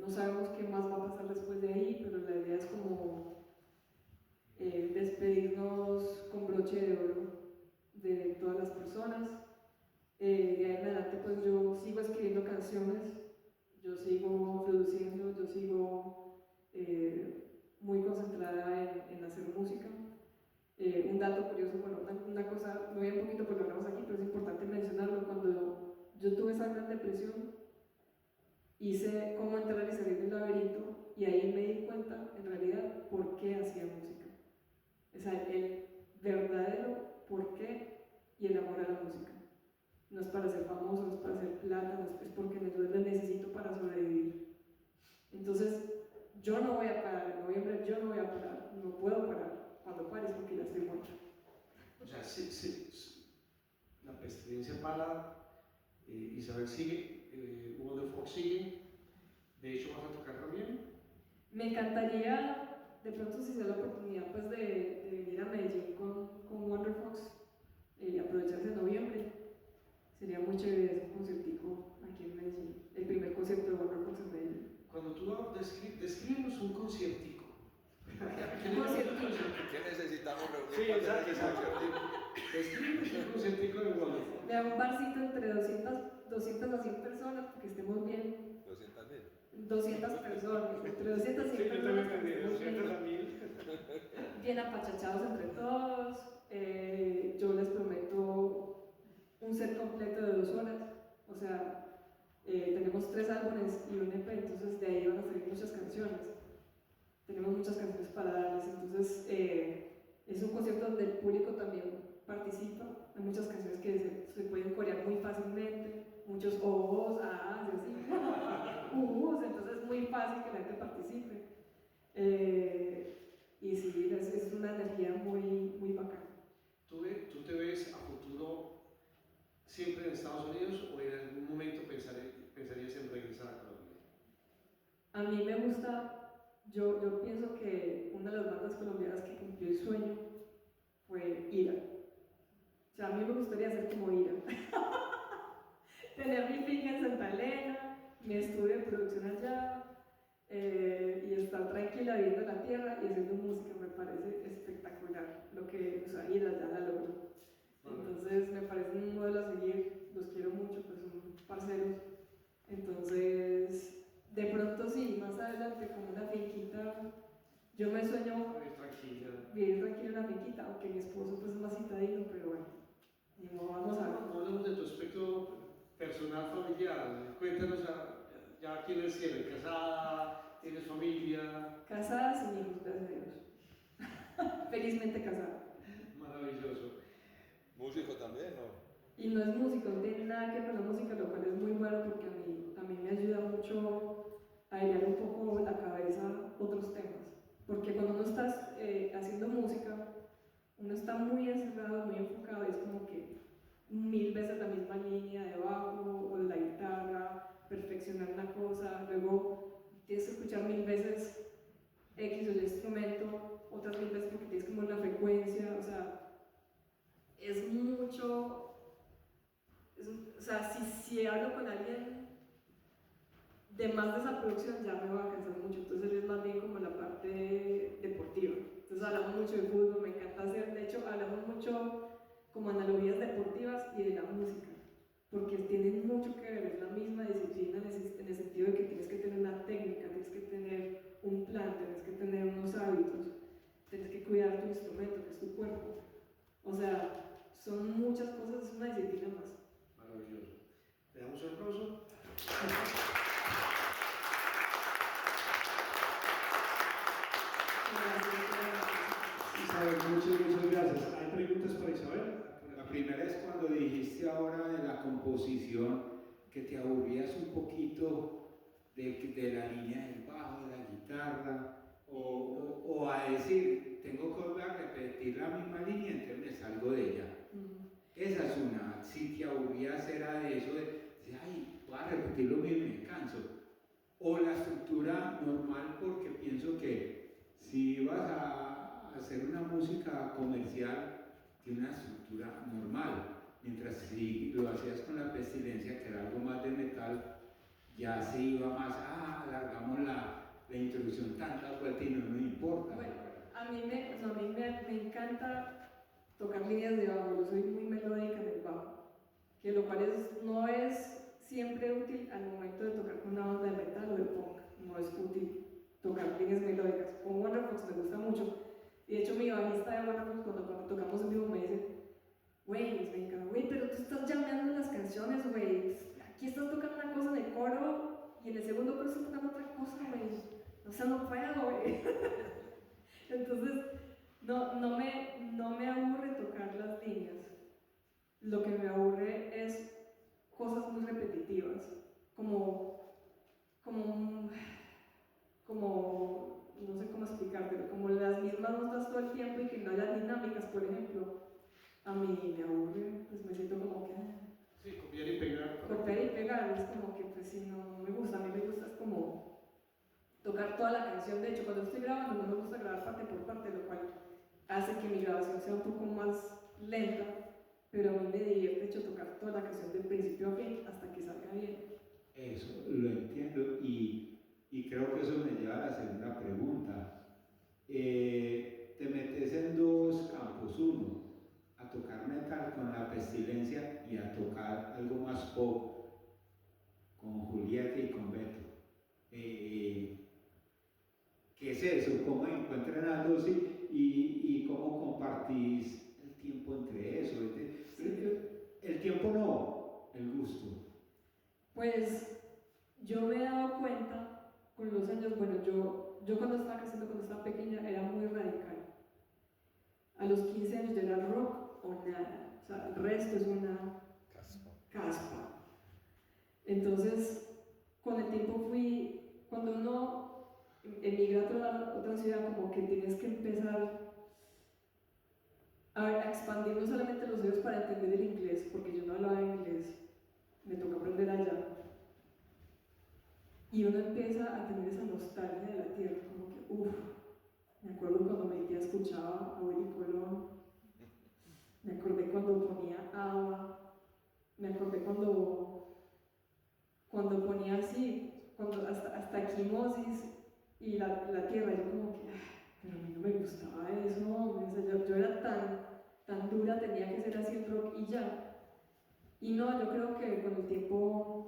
No sabemos qué más va a pasar después de ahí, pero la idea es como despedirnos con broche de oro de todas las personas. De ahí en adelante pues yo sigo escribiendo canciones, yo sigo produciendo, yo sigo muy concentrada en hacer música. Un dato curioso, bueno, una cosa, me voy un poquito por lo que hablamos aquí, pero es importante mencionarlo. Cuando yo tuve esa gran depresión, hice cómo entrar y salir del laberinto y ahí me di cuenta, en realidad, por qué hacía música. O sea, el verdadero por qué y el amor a la música. No es para ser famoso, no es para hacer plata, no es porque yo la necesito para sobrevivir. Entonces, yo no voy a parar, en noviembre yo no voy a parar, no puedo parar. Cuando pares porque ya estoy muerta. O sea, la pestilencia para, Isabel sigue, Wonderfox sigue, de hecho vas a tocar también. Me encantaría, de pronto si se da la oportunidad pues de venir a Medellín con Wonderfox y aprovechar ese noviembre. Sería muy chévere ese conciertico aquí en Medellín, el primer concierto de Wonderfox en Medellín. Cuando tú descríbenos un conciertico. ¿Qué necesitamos reunir? Sí, exacto. Descríbenos un conciertico de Wonderfox. Me hago un barcito entre 200 a 100 personas, porque estemos bien. 200.000. 200 personas, entre 200 y 100 Sí, yo personas. también entendí, 200 a 1000. Bien apachachados entre todos. Yo les prometo un set completo de 2 horas. O sea, tenemos 3 álbumes y un EP, entonces de ahí van a salir muchas canciones. Tenemos muchas canciones para darles, entonces es un concierto donde el público también participa. Hay muchas canciones que se pueden corear muy fácilmente, muchos ohs, ahs, y así, entonces es muy fácil que la gente participe. Y sí, es una energía muy, muy bacana. ¿Tú te ves a futuro siempre en Estados Unidos o en algún momento pensarías en regresar a Colombia? A mí me gusta. Yo pienso que una de las bandas colombianas que cumplió el sueño fue Ira. O sea, a mí me gustaría ser como Ira. Tener mi finca en Santa Elena, mi estudio de producción allá, y estar tranquila viendo la tierra y haciendo música me parece espectacular. Lo que, o sea, Ira ya la logró. Entonces me parece un modelo a seguir, los quiero mucho, pues son parceros. Entonces, de pronto sí, más adelante como una finquita, yo me sueño vivir tranquila en una finquita, aunque mi esposo pues es más citadino, pero bueno, ni modo, vamos a ver. Hablamos de tu aspecto personal, familiar. Cuéntanos, ya tienes casada, tienes familia. Casada sin hijos, gracias a Dios. Felizmente casada. Maravilloso. ¿Músico también o? Y no es músico, no tiene nada que ver con la música, lo cual es muy bueno porque a mí me ayuda mucho a airear un poco la cabeza otros temas. Porque cuando uno está haciendo música, uno está muy encerrado, muy enfocado, y es como que 1000 veces la misma línea de bajo o de la guitarra, perfeccionar una cosa, luego tienes que escuchar 1000 si hablo con alguien de más de esa producción ya me va a cansar mucho, entonces es más bien como la parte deportiva. Entonces hablamos mucho de fútbol, me encanta hacer, de hecho hablamos mucho como analogías deportivas y de la música, porque tienen mucho que ver, es la misma disciplina en el sentido de que tienes que tener una técnica, tienes que tener un plan, tienes que tener unos hábitos, tienes que cuidar tu instrumento, que es tu cuerpo. O sea, son muchas cosas, es una disciplina más. Maravilloso. ¿Le damos un aplauso? Isabel, muchas gracias. ¿Hay preguntas para Isabel? La primera es cuando dijiste ahora de la composición, que te aburrías un poquito de la línea del bajo, de la guitarra, o a decir, tengo que volver a repetir la misma línea, entonces me salgo de ella. Esa es una. Si te aburrías era de eso, de ay, voy a repetir lo mismo y me canso. O la estructura normal, porque pienso que si vas a hacer una música comercial, tiene una estructura normal, mientras si lo hacías con La Pestilencia, que era algo más de metal, ya se iba más, alargamos la introducción tantas vueltas y no me importa. Bueno, a mí me encanta tocar líneas de bajo, yo soy muy melódica en el bajo, que lo cual no es siempre útil al momento de tocar con una banda de metal o de punk, no es útil tocar líneas melódicas. Con Wonderfox me gusta mucho, y de hecho mi bajista de Wonderfox cuando tocamos en vivo me dice, güey, pero tú estás llameando las canciones, güey, aquí estás tocando una cosa en el coro y en el segundo coro estás tocando otra cosa, güey, o sea, no puedo, güey. Entonces, no me aburre tocar las líneas, lo que me aburre es cosas muy repetitivas, como no sé cómo explicártelo, como las mismas notas todo el tiempo y que no haya dinámicas, por ejemplo, a mí me aburre, pues me siento como que... Sí, copiar y pegar. Copiar y pegar, es como que pues si no me gusta, a mí me gusta es como tocar toda la canción, de hecho cuando estoy grabando no me gusta grabar parte por parte, lo cual hace que mi grabación sea un poco más lenta, pero a mí me divierte, de hecho, tocar toda la canción del principio a fin hasta que salga bien. Eso, lo entiendo y creo que eso me lleva a la segunda pregunta. Te metes en dos campos, uno, a tocar metal con La Pestilencia y a tocar algo más pop con Julieta y con Beto. ¿Qué es eso? ¿Cómo encuentran a dos y cómo compartís el tiempo entre eso? El tiempo no, el gusto. Pues yo me he dado cuenta con los años, bueno, yo cuando estaba creciendo, cuando estaba pequeña, era muy radical. A los 15 años yo era rock o nada, o sea, el resto es una caspa. Entonces, con el tiempo cuando uno emigra a otra ciudad, como que tienes que empezar a expandir no solamente los oídos para entender el inglés, porque yo no hablaba inglés, me tocó aprender allá. Y uno empieza a tener esa nostalgia de la tierra, como que, me acuerdo cuando mi tía escuchaba a Willy Colón, me acordé cuando ponía ABBA, me acordé cuando ponía así, hasta Equimosis y la tierra, yo como que, pero a mí no me gustaba eso, o sea, yo era tan dura, tenía que ser así el rock y ya. Y no, yo creo que con el tiempo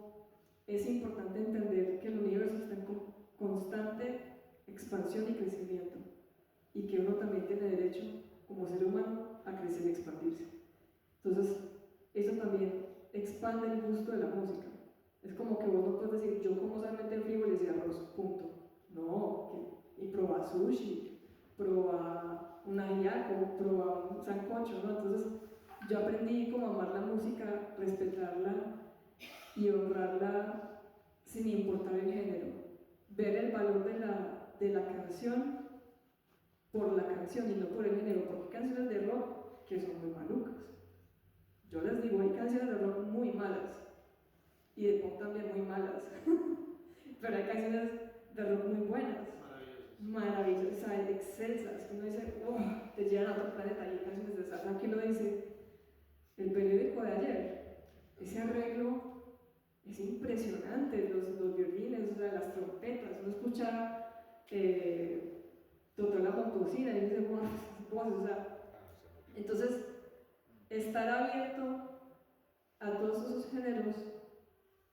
es importante entender que el universo está en constante expansión y crecimiento, y que uno también tiene derecho, como ser humano, a crecer y expandirse. Entonces, eso también expande el gusto de la música. Es como que vos no puedes decir, yo como solamente frijoles y arroz, punto. No, y proba sushi, proba un ajiaco, proba un sancocho, ¿no? Entonces, yo aprendí como a amar la música, respetarla y honrarla sin importar el género. Ver el valor de la canción por la canción y no por el género, porque hay canciones de rock que son muy malucas. Yo les digo, hay canciones de rock muy malas y de pop también muy malas, pero hay canciones de rock muy buenas, maravillosas, o sea, excelsas, que uno dice, te llevan a otro planeta. Y hay canciones de salsa que uno dice, el periódico de ayer, ese arreglo impresionante, los violines, o sea, las trompetas, uno escucha toda la composina y dice, wow, o sea, entonces estar abierto a todos esos géneros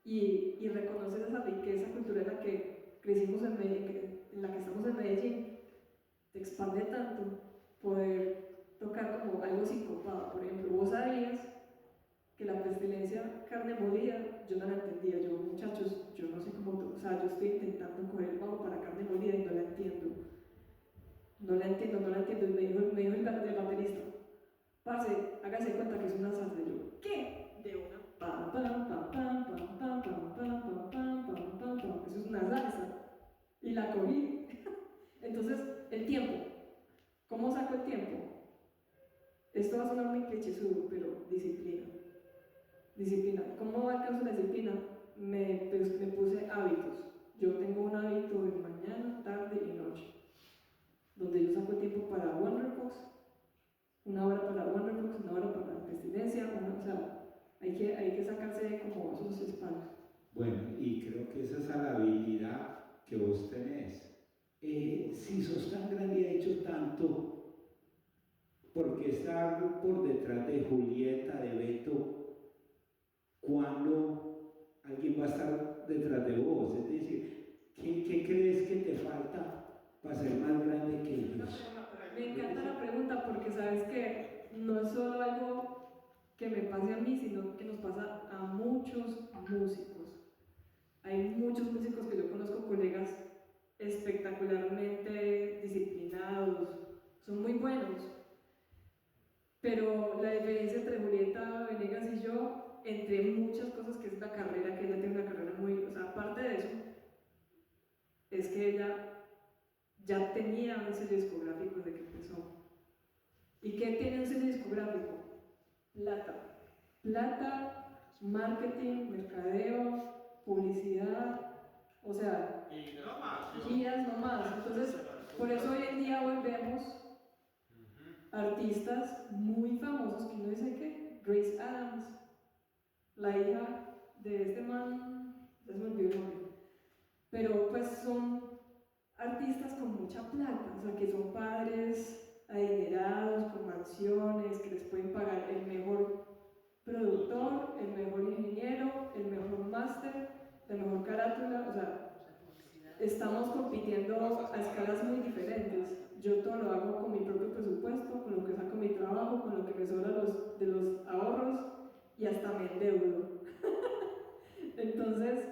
y reconocer esa riqueza cultural en la que crecimos en Medellín, en la que estamos en Medellín, te expande tanto poder tocar como algo sincopado. Por ejemplo, vos sabías que la pestilencia carne molida, yo no la entendía. Yo, muchachos, yo no sé cómo, o sea, yo estoy intentando coger el bajo para carne molida y no la entiendo. No la entiendo. Y me dijo el baterista, parce, hágase cuenta que es una salsa. Y yo, ¿qué? De una. Pam, pam, pam, pam, pam, pam, pam, pam, pam, pam, pam, pam, pam. Eso es una salsa. Y la cogí. Entonces, el tiempo. ¿Cómo saco el tiempo? Esto va a sonar muy clichésudo, pero disciplina. Disciplina. ¿Cómo alcanzo la disciplina? Me puse hábitos. Yo tengo un hábito de mañana, tarde y noche, donde yo saco el tiempo para Wonderbox, 1 hora para Wonderbox, 1 hora para la pestilencia, o sea, hay que sacarse como esos espacios. Bueno, y creo que esa es la habilidad que vos tenés. Si sos tan grande y ha hecho tanto, ¿por qué estar por detrás de Julieta, de Beto, cuando alguien va a estar detrás de vos? Es decir, ¿qué crees que te falta para ser más grande que ellos? Me encanta la pregunta porque sabes que no es solo algo que me pase a mí, sino que nos pasa a muchos músicos. Hay muchos músicos que yo conozco, colegas espectacularmente disciplinados, son muy buenos, pero la diferencia entre Julieta Venegas y yo, entre muchas cosas, que es la carrera, que ella tiene una carrera muy, o sea, aparte de eso, es que ella ya tenía un sello discográfico desde que empezó. ¿Y qué tiene un sello discográfico? Plata, marketing, mercadeo, publicidad, o sea, guías no más. Entonces, por eso hoy en día volvemos artistas muy famosos que uno dice que Grace Adams, la hija de este man, ya se me olvidó el nombre, pero pues son artistas con mucha plata, o sea, que son padres adinerados, con mansiones, que les pueden pagar el mejor productor, el mejor ingeniero, el mejor máster, la mejor carátula, o sea, estamos compitiendo a escalas muy diferentes. Yo todo lo hago con mi propio presupuesto, con lo que saco mi trabajo, con lo que me sobra de los ahorros y hasta me endeudo. Entonces,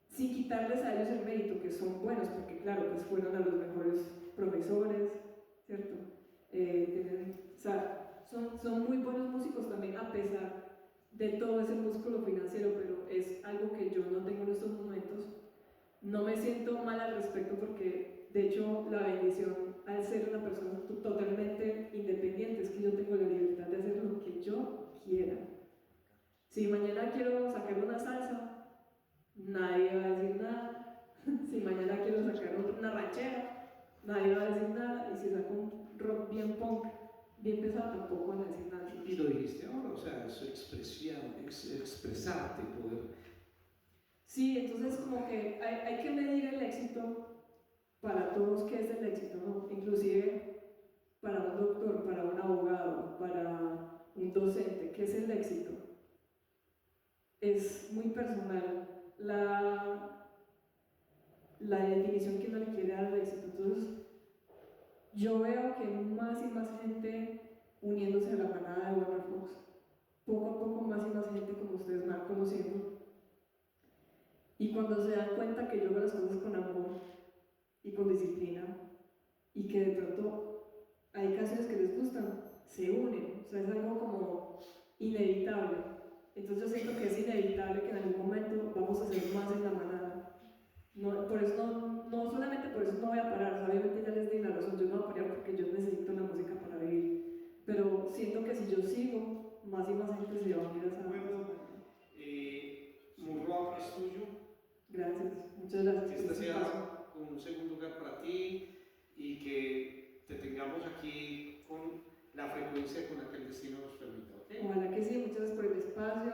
sin quitarles a ellos el mérito, que son buenos, porque claro, pues fueron a los mejores profesores, ¿cierto? O sea, son muy buenos músicos también, a pesar de todo ese músculo financiero, pero es algo que yo no tengo en estos momentos. No me siento mal al respecto porque, de hecho, la bendición al ser una persona totalmente independiente es que yo tengo la libertad de hacer lo que yo quiera. Si mañana quiero sacar una salsa, nadie va a decir nada. Si mañana quiero sacar una ranchera, nadie va a decir nada. Y si saco un rock bien punk, bien pesado, tampoco van a decir nada. Y lo dijiste ahora, o sea, su expresión, expresarte, poder. Sí, entonces como que hay que medir el éxito para todos, qué es el éxito, ¿no? Inclusive para un doctor, para un abogado, para un docente, ¿qué es el éxito? Es muy personal la definición que uno le quiere dar al éxito. Entonces, yo veo que más y más gente uniéndose a la manada de Warner Fox, poco a poco más y más gente como ustedes me van conociendo. Y cuando se dan cuenta que yo hago las cosas con amor y con disciplina, y que de pronto hay canciones que les gustan, se unen, o sea, es algo como inevitable. Entonces yo siento que es inevitable que en algún momento vamos a ser más en la manada. Por eso no solamente por eso no voy a parar, obviamente ya les di la razón, yo no voy a parar porque yo necesito la música para vivir, pero siento que si yo sigo, más y más gente se va a unir a esa Bueno, Murrock es tuyo. Gracias, muchas gracias. Que esta sea un segundo lugar para ti y que te tengamos aquí con la frecuencia con la que el destino nos permita. ¿Okay? Ojalá que sí, muchas gracias por el espacio,